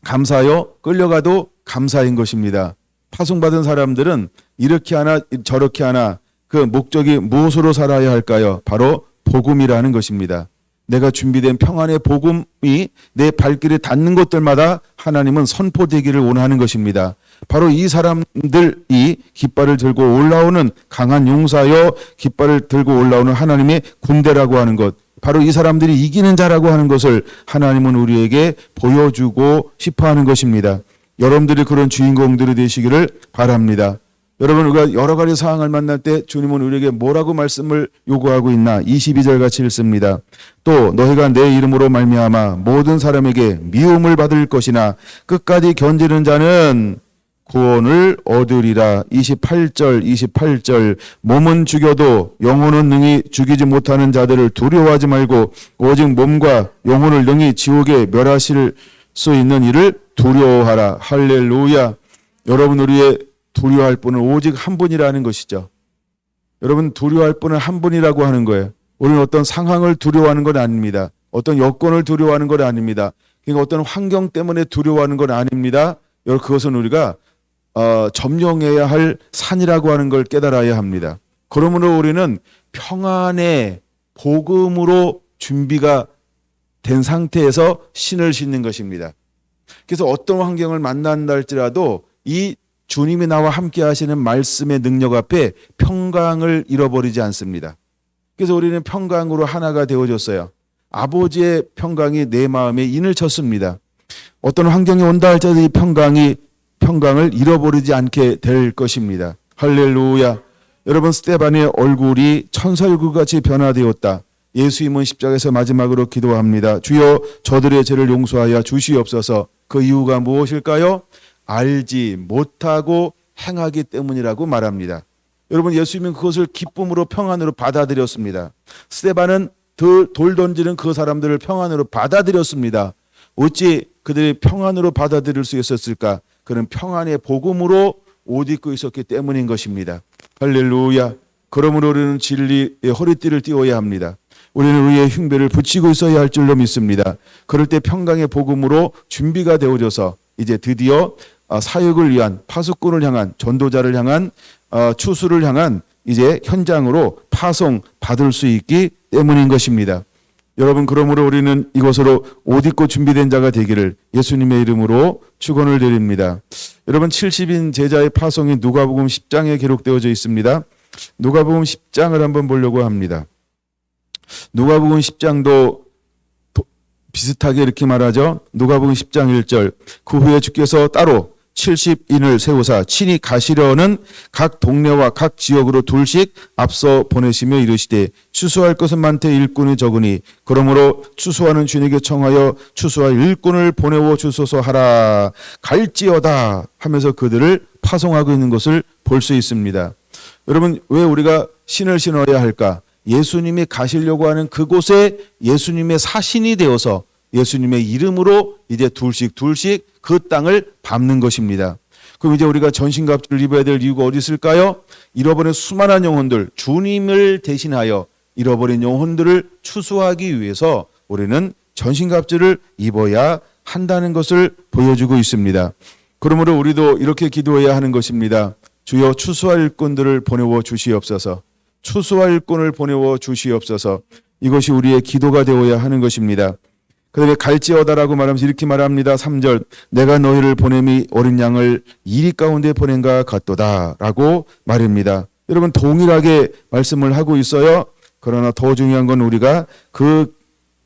감사요, 끌려가도 감사인 것입니다. 파송받은 사람들은 이렇게 하나 저렇게 하나 그 목적이 무엇으로 살아야 할까요? 바로 복음이라는 것입니다. 내가 준비된 평안의 복음이 내 발길에 닿는 곳들마다 하나님은 선포되기를 원하는 것입니다. 바로 이 사람들이 깃발을 들고 올라오는 강한 용사여 깃발을 들고 올라오는 하나님의 군대라고 하는 것, 바로 이 사람들이 이기는 자라고 하는 것을 하나님은 우리에게 보여주고 싶어 하는 것입니다. 여러분들이 그런 주인공들이 되시기를 바랍니다. 여러분, 우리가 여러 가지 상황을 만날 때 주님은 우리에게 뭐라고 말씀을 요구하고 있나? 22절 같이 읽습니다. 또 너희가 내 이름으로 말미암아 모든 사람에게 미움을 받을 것이나 끝까지 견디는 자는 구원을 얻으리라. 28절 몸은 죽여도 영혼은 능히 죽이지 못하는 자들을 두려워하지 말고 오직 몸과 영혼을 능히 지옥에 멸하실 수 있는 이를 두려워하라. 할렐루야. 여러분, 우리의 두려워할 분은 오직 한 분이라는 것이죠. 여러분, 두려워할 분은 한 분이라고 하는 거예요. 우리는 어떤 상황을 두려워하는 건 아닙니다. 어떤 여건을 두려워하는 건 아닙니다. 그러니까 어떤 환경 때문에 두려워하는 건 아닙니다. 여러분, 그것은 우리가 점령해야 할 산이라고 하는 걸 깨달아야 합니다. 그러므로 우리는 평안의 복음으로 준비가 된 상태에서 신을 신는 것입니다. 그래서 어떤 환경을 만난다 할지라도 이 주님이 나와 함께 하시는 말씀의 능력 앞에 평강을 잃어버리지 않습니다. 그래서 우리는 평강으로 하나가 되어졌어요. 아버지의 평강이 내 마음에 인을 쳤습니다. 어떤 환경이 온다 할지라도 이 평강을 잃어버리지 않게 될 것입니다. 할렐루야. 여러분, 스데반의 얼굴이 천사 얼굴같이 변화되었다. 예수님은 십자가에서 마지막으로 기도합니다. 주여, 저들의 죄를 용서하여 주시옵소서. 그 이유가 무엇일까요? 알지 못하고 행하기 때문이라고 말합니다. 여러분, 예수님은 그것을 기쁨으로 평안으로 받아들였습니다. 스데반은 돌 던지는 그 사람들을 평안으로 받아들였습니다. 어찌 그들이 평안으로 받아들일 수 있었을까? 그는 평안의 복음으로 옷 입고 있었기 때문인 것입니다. 할렐루야. 그러므로 우리는 진리의 허리띠를 띄워야 합니다. 우리는 우리의 흉배를 붙이고 있어야 할 줄로 믿습니다. 그럴 때 평강의 복음으로 준비가 되어져서 이제 드디어 사역을 위한, 파수꾼을 향한, 전도자를 향한, 추수를 향한 이제 현장으로 파송 받을 수 있기 때문인 것입니다. 여러분, 그러므로 우리는 이것으로 옷 입고 준비된 자가 되기를 예수님의 이름으로 축원을 드립니다. 여러분, 70인 제자의 파송이 누가복음 10장에 기록되어져 있습니다. 누가복음 10장을 한번 보려고 합니다. 누가복음 10장도 비슷하게 이렇게 말하죠. 누가복음 10장 1절 그 후에 주께서 따로 70인을 세우사 친히 가시려는 각 동네와 각 지역으로 둘씩 앞서 보내시며 이르시되 추수할 것은 많되 일꾼이 적으니 그러므로 추수하는 주님에게 청하여 추수할 일꾼을 보내어 주소서 하라 갈지어다 하면서 그들을 파송하고 있는 것을 볼 수 있습니다. 여러분 왜 우리가 신을 신어야 할까? 예수님이 가시려고 하는 그곳에 예수님의 사신이 되어서 예수님의 이름으로 이제 둘씩 그 땅을 밟는 것입니다. 그럼 이제 우리가 전신갑주를 입어야 될 이유가 어디 있을까요? 잃어버린 수많은 영혼들, 주님을 대신하여 잃어버린 영혼들을 추수하기 위해서 우리는 전신갑주를 입어야 한다는 것을 보여주고 있습니다. 그러므로 우리도 이렇게 기도해야 하는 것입니다. 주여 추수할 일꾼들을 보내어 주시옵소서. 추수할 일꾼을 보내어 주시옵소서. 이것이 우리의 기도가 되어야 하는 것입니다. 그 다음에 갈지어다라고 말하면서 이렇게 말합니다. 3절 내가 너희를 보냄이 어린 양을 이리 가운데 보낸가 같도다 라고 말입니다. 여러분 동일하게 말씀을 하고 있어요. 그러나 더 중요한 건 우리가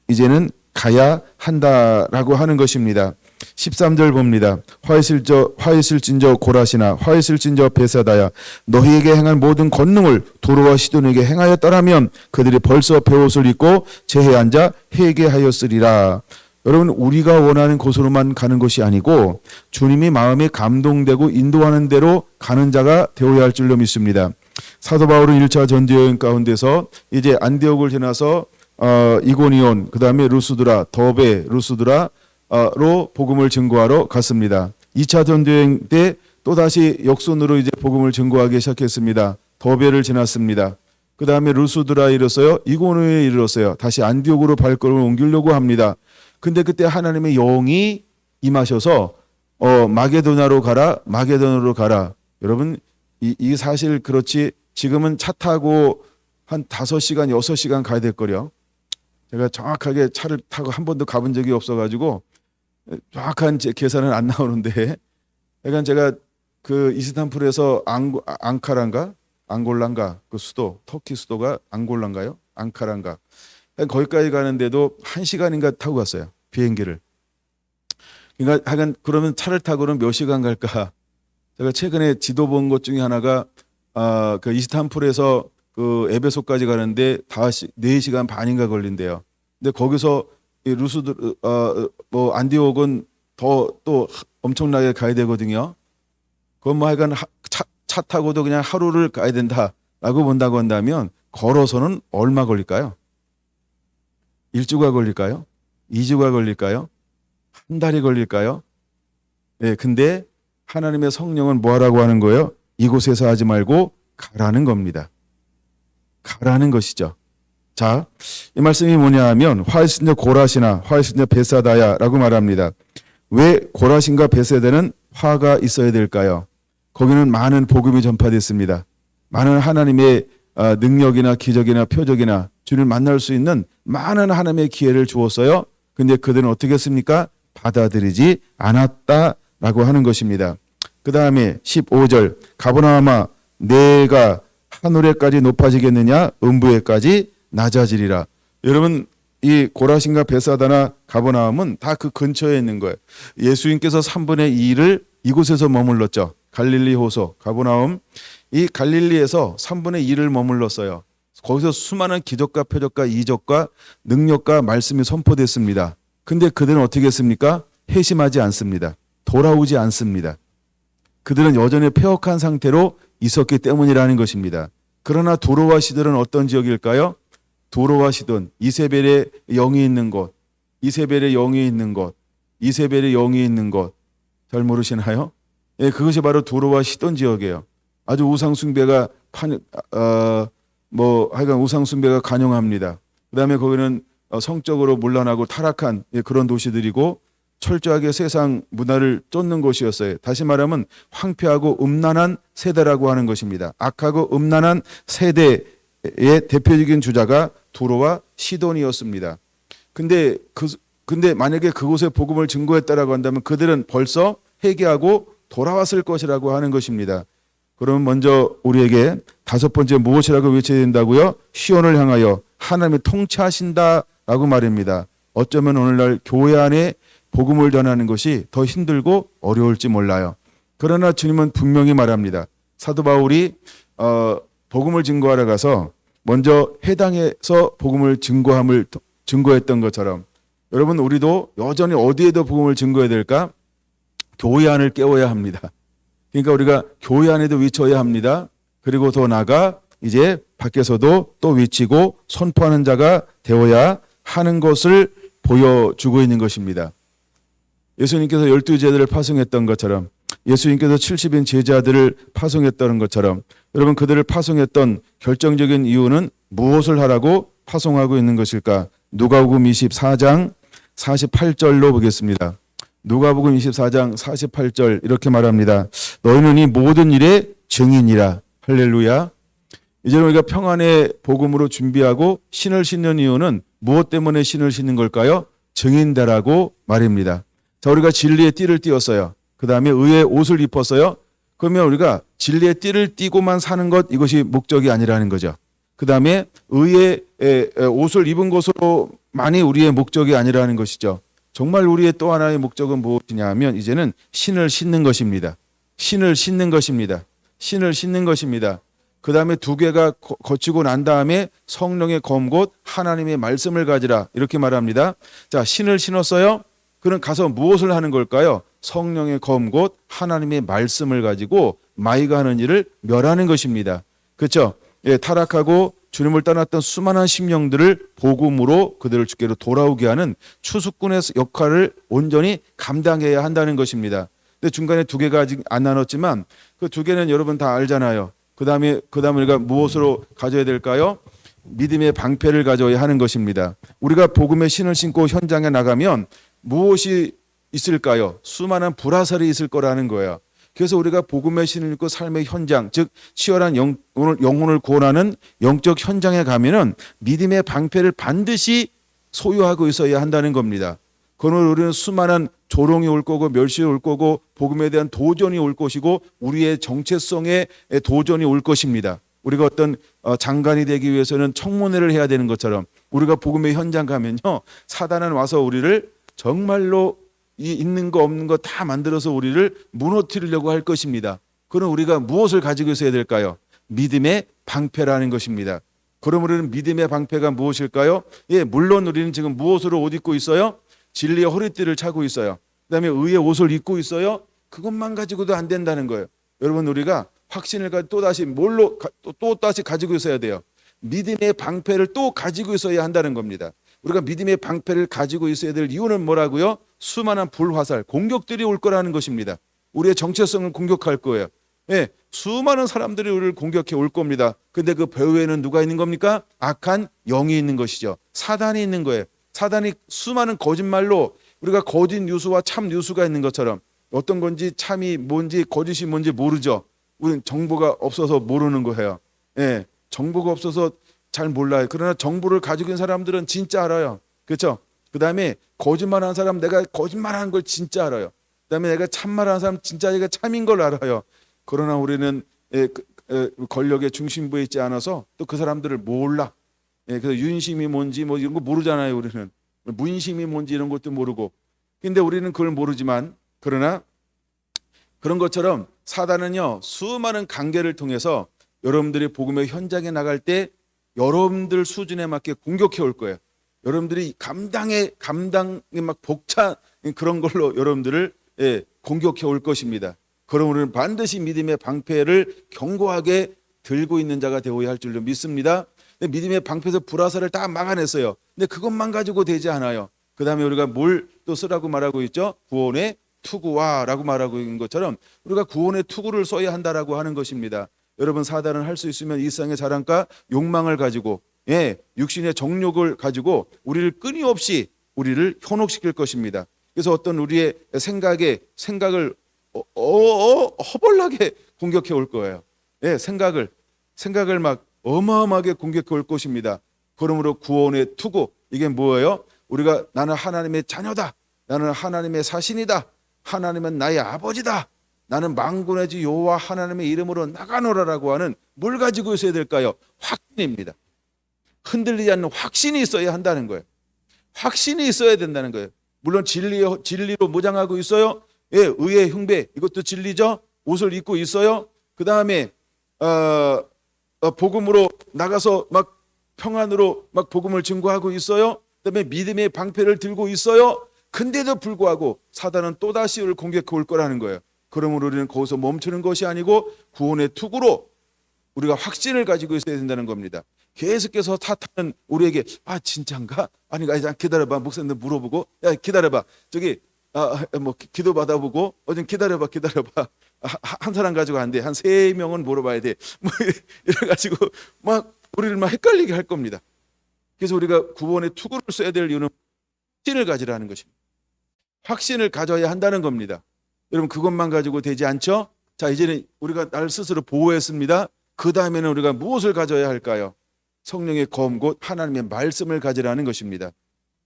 이제는 가야 한다라고 하는 것입니다. 13절 봅니다. 화있을진저 고라시나 화있을진저 베사다야 너희에게 행한 모든 권능을 도로와 시돈에게 행하였더라면 그들이 벌써 베옷을 입고 제에 앉아 회개하였으리라. 여러분 우리가 원하는 곳으로만 가는 것이 아니고 주님이 마음에 감동되고 인도하는 대로 가는 자가 되어야 할 줄로 믿습니다. 사도 바울은 1차 전도여행 가운데서 이제 안디옥을 지나서 이고니온 그 다음에 루스드라 더베 루스드라 로 복음을 증거하러 갔습니다. 2차 전도여행 때 또다시 역순으로 이제 복음을 증거하기 시작했습니다. 더베를 지났습니다. 그 다음에 루스드라에 이르렀어요. 이고니온에 이르렀어요. 다시 안디옥으로 발걸음을 옮기려고 합니다. 근데 그때 하나님의 영이 임하셔서 마게도나로 가라. 여러분 이 사실 그렇지 지금은 차 타고 한 5시간 6시간 가야 될 거요. 제가 정확하게 차를 타고 한 번도 가본 적이 없어가지고 정확한 제 계산은 안 나오는데, 그러니까 제가 그 이스탄불에서 앙골란가 그 수도 터키 수도가 앙골란가요? 앙카란가 거기까지 가는데도 1시간인가 타고 갔어요 비행기를. 그러니까 하여간 그러면 차를 타고는 몇 시간 갈까? 제가 최근에 지도 본 것 중에 하나가 그 이스탄불에서 그 에베소까지 가는데 4시간 반인가 걸린대요. 근데 거기서 이 안디옥은 또 엄청나게 가야 되거든요. 그건 뭐 하여간 차 타고도 그냥 하루를 가야 된다라고 본다고 한다면 걸어서는 얼마 걸릴까요? 1주가 걸릴까요? 2주가 걸릴까요? 한 달이 걸릴까요? 예, 근데 하나님의 성령은 뭐 하라고 하는 거예요? 이곳에서 하지 말고 가라는 겁니다. 가라는 것이죠. 자, 이 말씀이 뭐냐 하면 화이스냐 고라시나 화이스냐 베사다야라고 말합니다. 왜 고라신과 베세다는 화가 있어야 될까요? 거기는 많은 복음이 전파됐습니다. 많은 하나님의 능력이나 기적이나 표적이나 주를 만날 수 있는 많은 하나님의 기회를 주었어요. 근데 그들은 어떻게 했습니까? 받아들이지 않았다라고 하는 것입니다. 그 다음에 15절 가버나움아 내가 하늘에까지 높아지겠느냐 음부에까지 낮아지리라. 여러분 이 고라신과 베사다나 가버나움은 다 그 근처에 있는 거예요. 예수님께서 3분의 2를 이곳에서 머물렀죠. 갈릴리 호소 가버나움, 이 갈릴리에서 3분의 2를 머물렀어요. 거기서 수많은 기적과 표적과 이적과 능력과 말씀이 선포됐습니다. 근데 그들은 어떻게 했습니까? 회심하지 않습니다. 돌아오지 않습니다. 그들은 여전히 폐역한 상태로 있었기 때문이라는 것입니다. 그러나 두로와 시돈은 어떤 지역일까요? 두로와 시돈, 이세벨의 영이 있는 곳, 이세벨의 영이 있는 곳, 이세벨의 영이 있는 곳. 잘 모르시나요? 예, 그것이 바로 두로와 시돈 지역이에요. 아주 우상숭배가 하여간 우상숭배가 간영합니다. 그다음에 거기는 성적으로 문란하고 타락한 그런 도시들이고 철저하게 세상 문화를 쫓는 곳이었어요. 다시 말하면 황폐하고 음란한 세대라고 하는 것입니다. 악하고 음란한 세대의 대표적인 주자가 두로와 시돈이었습니다. 근데 만약에 그곳에 복음을 증거했다라고 한다면 그들은 벌써 회개하고 돌아왔을 것이라고 하는 것입니다. 그러면 먼저 우리에게 다섯 번째 무엇이라고 외쳐야 된다고요? 시온을 향하여 하나님이 통치하신다라고 말입니다. 어쩌면 오늘날 교회 안에 복음을 전하는 것이 더 힘들고 어려울지 몰라요. 그러나 주님은 분명히 말합니다. 사도 바울이 복음을 증거하러 가서 먼저 해당에서 복음을 증거했던 것처럼 여러분 우리도 여전히 어디에도 복음을 증거해야 될까? 교회 안을 깨워야 합니다. 그러니까 우리가 교회 안에도 외쳐야 합니다. 그리고 더 나아가 이제 밖에서도 또 외치고 선포하는 자가 되어야 하는 것을 보여주고 있는 것입니다. 예수님께서 12제자들을 파송했던 것처럼 예수님께서 70인 제자들을 파송했던 것처럼 여러분 그들을 파송했던 결정적인 이유는 무엇을 하라고 파송하고 있는 것일까? 누가복음 24장 48절로 보겠습니다. 누가복음 24장 48절 이렇게 말합니다. 너희는 이 모든 일의 증인이라. 할렐루야. 이제 우리가 평안의 복음으로 준비하고 신을 신는 이유는 무엇 때문에 신을 신는 걸까요? 증인되라고 말입니다. 자, 우리가 진리의 띠를 띠었어요. 그 다음에 의의 옷을 입었어요. 그러면 우리가 진리의 띠를 띠고만 사는 것, 이것이 목적이 아니라는 거죠. 그 다음에 의의 옷을 입은 것으로만이 우리의 목적이 아니라는 것이죠. 정말 우리의 또 하나의 목적은 무엇이냐 하면 이제는 신을 신는 것입니다. 신을 신는 것입니다. 신을 신는 것입니다. 그 다음에 두 개가 거치고 난 다음에 성령의 검 곧 하나님의 말씀을 가지라 이렇게 말합니다. 자, 신을 신었어요. 그럼 가서 무엇을 하는 걸까요? 성령의 검 곧 하나님의 말씀을 가지고 마귀가 하는 일을 멸하는 것입니다. 그렇죠? 예, 타락하고 주님을 떠났던 수많은 심령들을 복음으로 그들을 주께로 돌아오게 하는 추수꾼의 역할을 온전히 감당해야 한다는 것입니다. 근데 중간에 두 개가 아직 안 나눴지만 그 두 개는 여러분 다 알잖아요. 그 다음에 우리가 무엇으로 가져야 될까요? 믿음의 방패를 가져야 하는 것입니다. 우리가 복음의 신을 신고 현장에 나가면 무엇이 있을까요? 수많은 불화살이 있을 거라는 거예요. 그래서 우리가 복음의 신을 입고 삶의 현장, 즉 치열한 영혼을 구원하는 영적 현장에 가면은 믿음의 방패를 반드시 소유하고 있어야 한다는 겁니다. 그러면 우리는 수많은 조롱이 올 거고 멸시가 올 거고 복음에 대한 도전이 올 것이고 우리의 정체성에 도전이 올 것입니다. 우리가 어떤 장관이 되기 위해서는 청문회를 해야 되는 것처럼 우리가 복음의 현장 가면요, 사단은 와서 우리를 정말로 있는 거 없는 거 다 만들어서 우리를 무너뜨리려고 할 것입니다. 그럼 우리가 무엇을 가지고 있어야 될까요? 믿음의 방패라는 것입니다. 그럼 우리는 믿음의 방패가 무엇일까요? 예, 물론 우리는 지금 무엇으로 옷 입고 있어요? 진리의 허리띠를 차고 있어요. 그다음에 의의 옷을 입고 있어요. 그것만 가지고도 안 된다는 거예요. 여러분 우리가 확신을 가지고 또다시 가지고 있어야 돼요. 믿음의 방패를 또 가지고 있어야 한다는 겁니다. 우리가 믿음의 방패를 가지고 있어야 될 이유는 뭐라고요? 수많은 불화살, 공격들이 올 거라는 것입니다. 우리의 정체성을 공격할 거예요. 예, 수많은 사람들이 우리를 공격해 올 겁니다. 근데 그 배후에는 누가 있는 겁니까? 악한 영이 있는 것이죠. 사단이 있는 거예요. 사단이 수많은 거짓말로 우리가 거짓 뉴스와 참 뉴스가 있는 것처럼 어떤 건지 참이 뭔지 거짓이 뭔지 모르죠. 우리는 정보가 없어서 모르는 거예요. 예, 정보가 없어서 잘 몰라요. 그러나 정보를 가지고 있는 사람들은 진짜 알아요. 그렇죠? 그 다음에 거짓말하는 사람 내가 거짓말하는 걸 진짜 알아요. 그 다음에 내가 참말하는 사람 진짜 내가 참인 걸 알아요. 그러나 우리는 권력의 중심부에 있지 않아서 또 그 사람들을 몰라. 예, 그래서 윤심이 뭔지 뭐 이런 거 모르잖아요. 우리는 문심이 뭔지 이런 것도 모르고. 근데 우리는 그걸 모르지만 그러나 그런 것처럼 사단은요 수많은 관계를 통해서 여러분들이 복음의 현장에 나갈 때 여러분들 수준에 맞게 공격해 올 거예요. 여러분들이 감당에 막 벅찬 그런 걸로 여러분들을 공격해 올 것입니다. 그럼 우리는 반드시 믿음의 방패를 견고하게 들고 있는 자가 되어야 할 줄로 믿습니다. 믿음의 방패에서 불화살을 다 막아냈어요. 근데 그것만 가지고 되지 않아요. 그 다음에 우리가 뭘 또 쓰라고 말하고 있죠? 구원의 투구와라고 말하고 있는 것처럼 우리가 구원의 투구를 써야 한다라고 하는 것입니다. 여러분 사단은 할 수 있으면 이 세상의 자랑과 욕망을 가지고 육신의 정욕을 가지고 우리를 끊임없이 우리를 현혹시킬 것입니다. 그래서 어떤 우리의 생각을 허벌나게 공격해 올 거예요. 생각을 막 어마어마하게 공격해 올 것입니다. 그러므로 구원의 투구 이게 뭐예요? 나는 하나님의 자녀다. 나는 하나님의 사신이다. 하나님은 나의 아버지다. 나는 만군의 주 여호와 하나님의 이름으로 나가노라라고 하는 뭘 가지고 있어야 될까요? 확신입니다. 흔들리지 않는 확신이 있어야 한다는 거예요. 확신이 있어야 된다는 거예요. 물론 진리로 무장하고 있어요. 예, 의의 흉배, 이것도 진리죠. 옷을 입고 있어요. 그 다음에 복음으로 나가서 막 평안으로 막 복음을 증거하고 있어요. 그다음에 믿음의 방패를 들고 있어요. 근데도 불구하고 사단은 또다시 우리를 공격해 올 거라는 거예요. 그러므로 우리는 거기서 멈추는 것이 아니고 구원의 투구로 우리가 확신을 가지고 있어야 된다는 겁니다. 계속해서 사탄은 우리에게 진짜인가? 아니 기다려봐. 목사님들 물어보고 기다려봐. 저기 뭐 기도 받아보고 좀 기다려봐. 한 사람 가지고 안 돼. 한 3명은 물어봐야 돼. 뭐 이래가지고 막 우리를 막 헷갈리게 할 겁니다. 그래서 우리가 구원의 투구를 써야 될 이유는 확신을 가지라는 것입니다. 확신을 가져야 한다는 겁니다. 여러분 그것만 가지고 되지 않죠? 자, 이제는 우리가 날 스스로 보호했습니다. 그 다음에는 우리가 무엇을 가져야 할까요? 성령의 검 곧 하나님의 말씀을 가지라는 것입니다.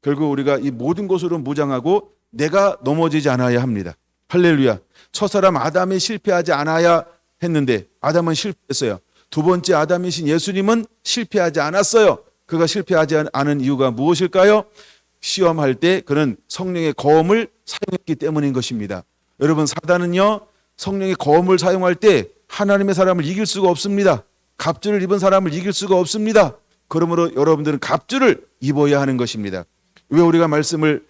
결국 우리가 이 모든 것으로 무장하고 내가 넘어지지 않아야 합니다. 할렐루야. 첫사람 아담이 실패하지 않아야 했는데 아담은 실패했어요. 두 번째 아담이신 예수님은 실패하지 않았어요. 그가 실패하지 않은 이유가 무엇일까요? 시험할 때 그는 성령의 검을 사용했기 때문인 것입니다. 여러분 사단은요 성령의 검을 사용할 때 하나님의 사람을 이길 수가 없습니다. 갑주를 입은 사람을 이길 수가 없습니다. 그러므로 여러분들은 갑주를 입어야 하는 것입니다. 왜 우리가 말씀을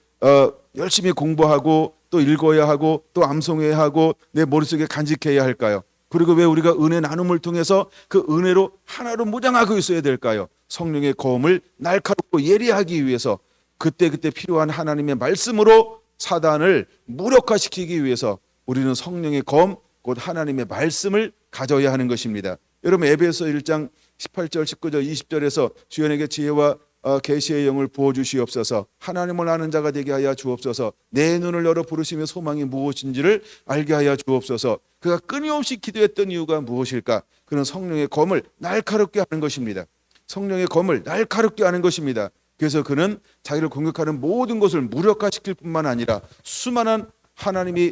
열심히 공부하고 또 읽어야 하고 또 암송해야 하고 내 머릿속에 간직해야 할까요? 그리고 왜 우리가 은혜 나눔을 통해서 그 은혜로 하나로 무장하고 있어야 될까요? 성령의 검을 날카롭고 예리하기 위해서 그때 필요한 하나님의 말씀으로 사단을 무력화시키기 위해서 우리는 성령의 검 곧 하나님의 말씀을 가져야 하는 것입니다. 여러분 에베소 1장 18절 19절 20절에서 주연에게 지혜와 계시의 영을 부어주시옵소서. 하나님을 아는 자가 되게 하여 주옵소서. 내 눈을 열어 부르시며 소망이 무엇인지를 알게 하여 주옵소서. 그가 끊임없이 기도했던 이유가 무엇일까? 그는 성령의 검을 날카롭게 하는 것입니다. 성령의 검을 날카롭게 하는 것입니다. 그래서 그는 자기를 공격하는 모든 것을 무력화시킬 뿐만 아니라 수많은 하나님이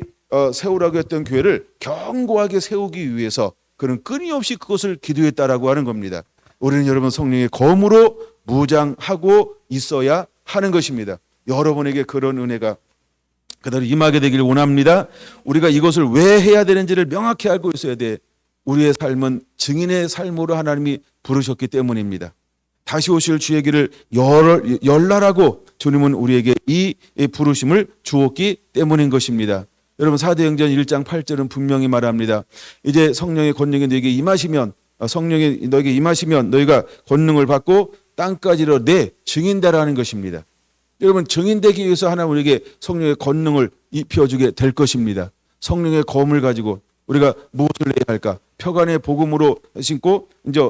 세우라고 했던 교회를 견고하게 세우기 위해서 그는 끊임없이 그것을 기도했다라고 하는 겁니다. 우리는 여러분 성령의 검으로 무장하고 있어야 하는 것입니다. 여러분에게 그런 은혜가 그대로 임하게 되기를 원합니다. 우리가 이것을 왜 해야 되는지를 명확히 알고 있어야 돼. 우리의 삶은 증인의 삶으로 하나님이 부르셨기 때문입니다. 다시 오실 주의 길을 열라라고 주님은 우리에게 이 부르심을 주었기 때문인 것입니다. 여러분 사도행전 1장 8절은 분명히 말합니다. 이제 성령의 권능이 너에게 임하시면 성령이 너에게 임하시면 너희가 권능을 받고 땅까지로 내 증인되라는 것입니다. 여러분 증인되기 위해서 하나님 우리에게 성령의 권능을 입혀주게 될 것입니다. 성령의 검을 가지고 우리가 무엇을 해야 할까? 표간의 복음으로 신고 이제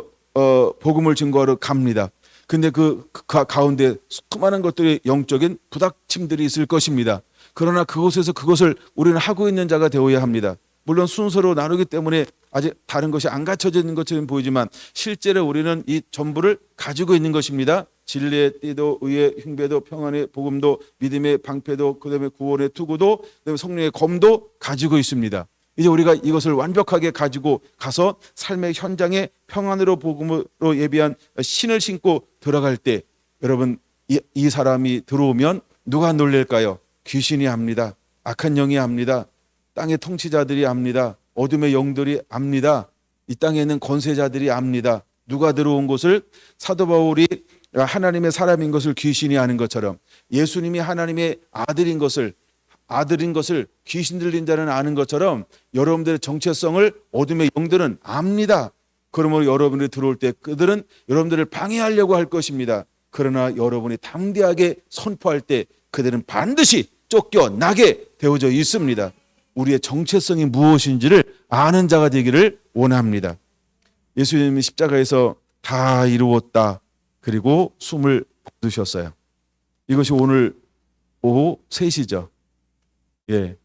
복음을 증거하러 갑니다. 근데 그 가운데 수많은 것들이 영적인 부닥침들이 있을 것입니다. 그러나 그곳에서 그것을 우리는 하고 있는 자가 되어야 합니다. 물론 순서로 나누기 때문에 아직 다른 것이 안 갖춰져 있는 것처럼 보이지만 실제로 우리는 이 전부를 가지고 있는 것입니다. 진리의 띠도 의의 흉배도 평안의 복음도 믿음의 방패도 그다음에 구원의 투구도 그다음에 성령의 검도 가지고 있습니다. 이제 우리가 이것을 완벽하게 가지고 가서 삶의 현장에 평안으로 복음으로 예비한 신을 신고 들어갈 때 여러분 이 사람이 들어오면 누가 놀랄까요? 귀신이 합니다. 악한 영이 합니다. 땅의 통치자들이 압니다. 어둠의 영들이 압니다. 이 땅에 있는 권세자들이 압니다. 누가 들어온 것을 사도 바울이 하나님의 사람인 것을 귀신이 아는 것처럼 예수님이 하나님의 아들인 것을 귀신 들린 자는 아는 것처럼 여러분들의 정체성을 어둠의 영들은 압니다. 그러므로 여러분들이 들어올 때 그들은 여러분들을 방해하려고 할 것입니다. 그러나 여러분이 담대하게 선포할 때 그들은 반드시 쫓겨나게 되어져 있습니다. 우리의 정체성이 무엇인지를 아는 자가 되기를 원합니다. 예수님이 십자가에서 다 이루었다. 그리고 숨을 거두셨어요. 이것이 오늘 오후 3시죠. 예.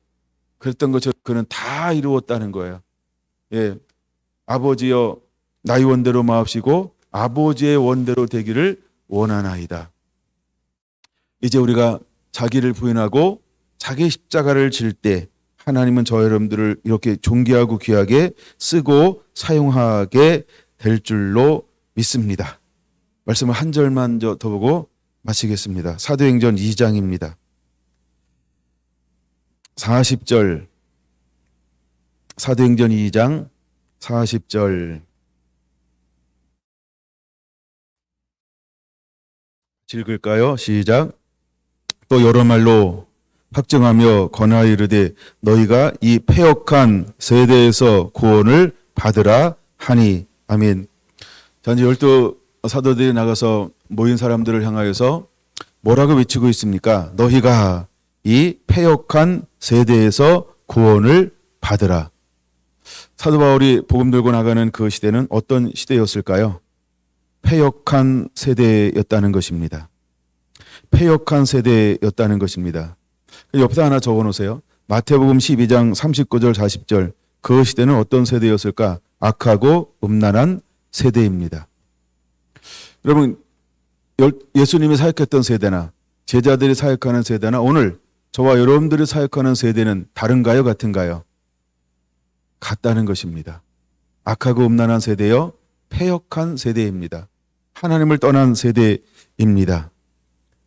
그랬던 것처럼 그는 다 이루었다는 거예요. 예. 아버지여 나의 원대로 마옵시고 아버지의 원대로 되기를 원하나이다. 이제 우리가 자기를 부인하고 자기 십자가를 질 때 하나님은 저 여러분들을 이렇게 존귀하고 귀하게 쓰고 사용하게 될 줄로 믿습니다. 말씀을 한 절만 더 보고 마치겠습니다. 사도행전 2장입니다. 40절, 사도행전 2장 40절 읽을까요? 시작. 또 여러 말로 확증하며 권하여 이르되 너희가 이 패역한 세대에서 구원을 받으라 하니. 아멘. 자, 이제 12 사도들이 나가서 모인 사람들을 향하여서 뭐라고 외치고 있습니까? 너희가 이 패역한 세대에서 구원을 받으라. 사도 바울이 복음 들고 나가는 그 시대는 어떤 시대였을까요? 패역한 세대였다는 것입니다. 패역한 세대였다는 것입니다. 옆에 하나 적어 놓으세요. 마태복음 12장 39절 40절. 그 시대는 어떤 세대였을까? 악하고 음란한 세대입니다. 여러분, 예수님이 사역했던 세대나 제자들이 사역하는 세대나 오늘 저와 여러분들이 사역하는 세대는 다른가요? 같은가요? 같다는 것입니다. 악하고 음란한 세대요, 패역한 세대입니다. 하나님을 떠난 세대입니다.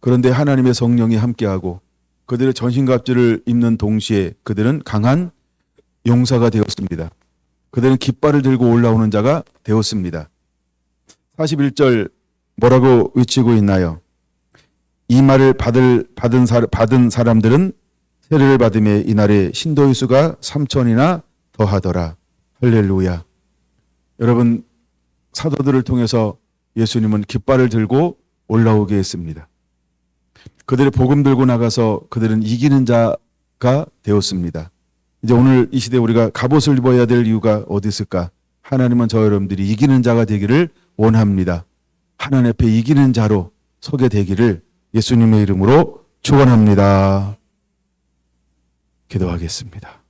그런데 하나님의 성령이 함께하고 그들의 전신갑주를 입는 동시에 그들은 강한 용사가 되었습니다. 그들은 깃발을 들고 올라오는 자가 되었습니다. 41절 뭐라고 외치고 있나요? 이 말을 받은 사람들은 세례를 받음에 이날에 신도의 수가 3천이나 더하더라. 할렐루야. 여러분, 사도들을 통해서 예수님은 깃발을 들고 올라오게 했습니다. 그들의 복음 들고 나가서 그들은 이기는 자가 되었습니다. 이제 오늘 이 시대에 우리가 갑옷을 입어야 될 이유가 어디 있을까? 하나님은 저 여러분들이 이기는 자가 되기를 원합니다. 하나님 앞에 이기는 자로 서게 되기를 예수님의 이름으로 축원합니다. 기도하겠습니다.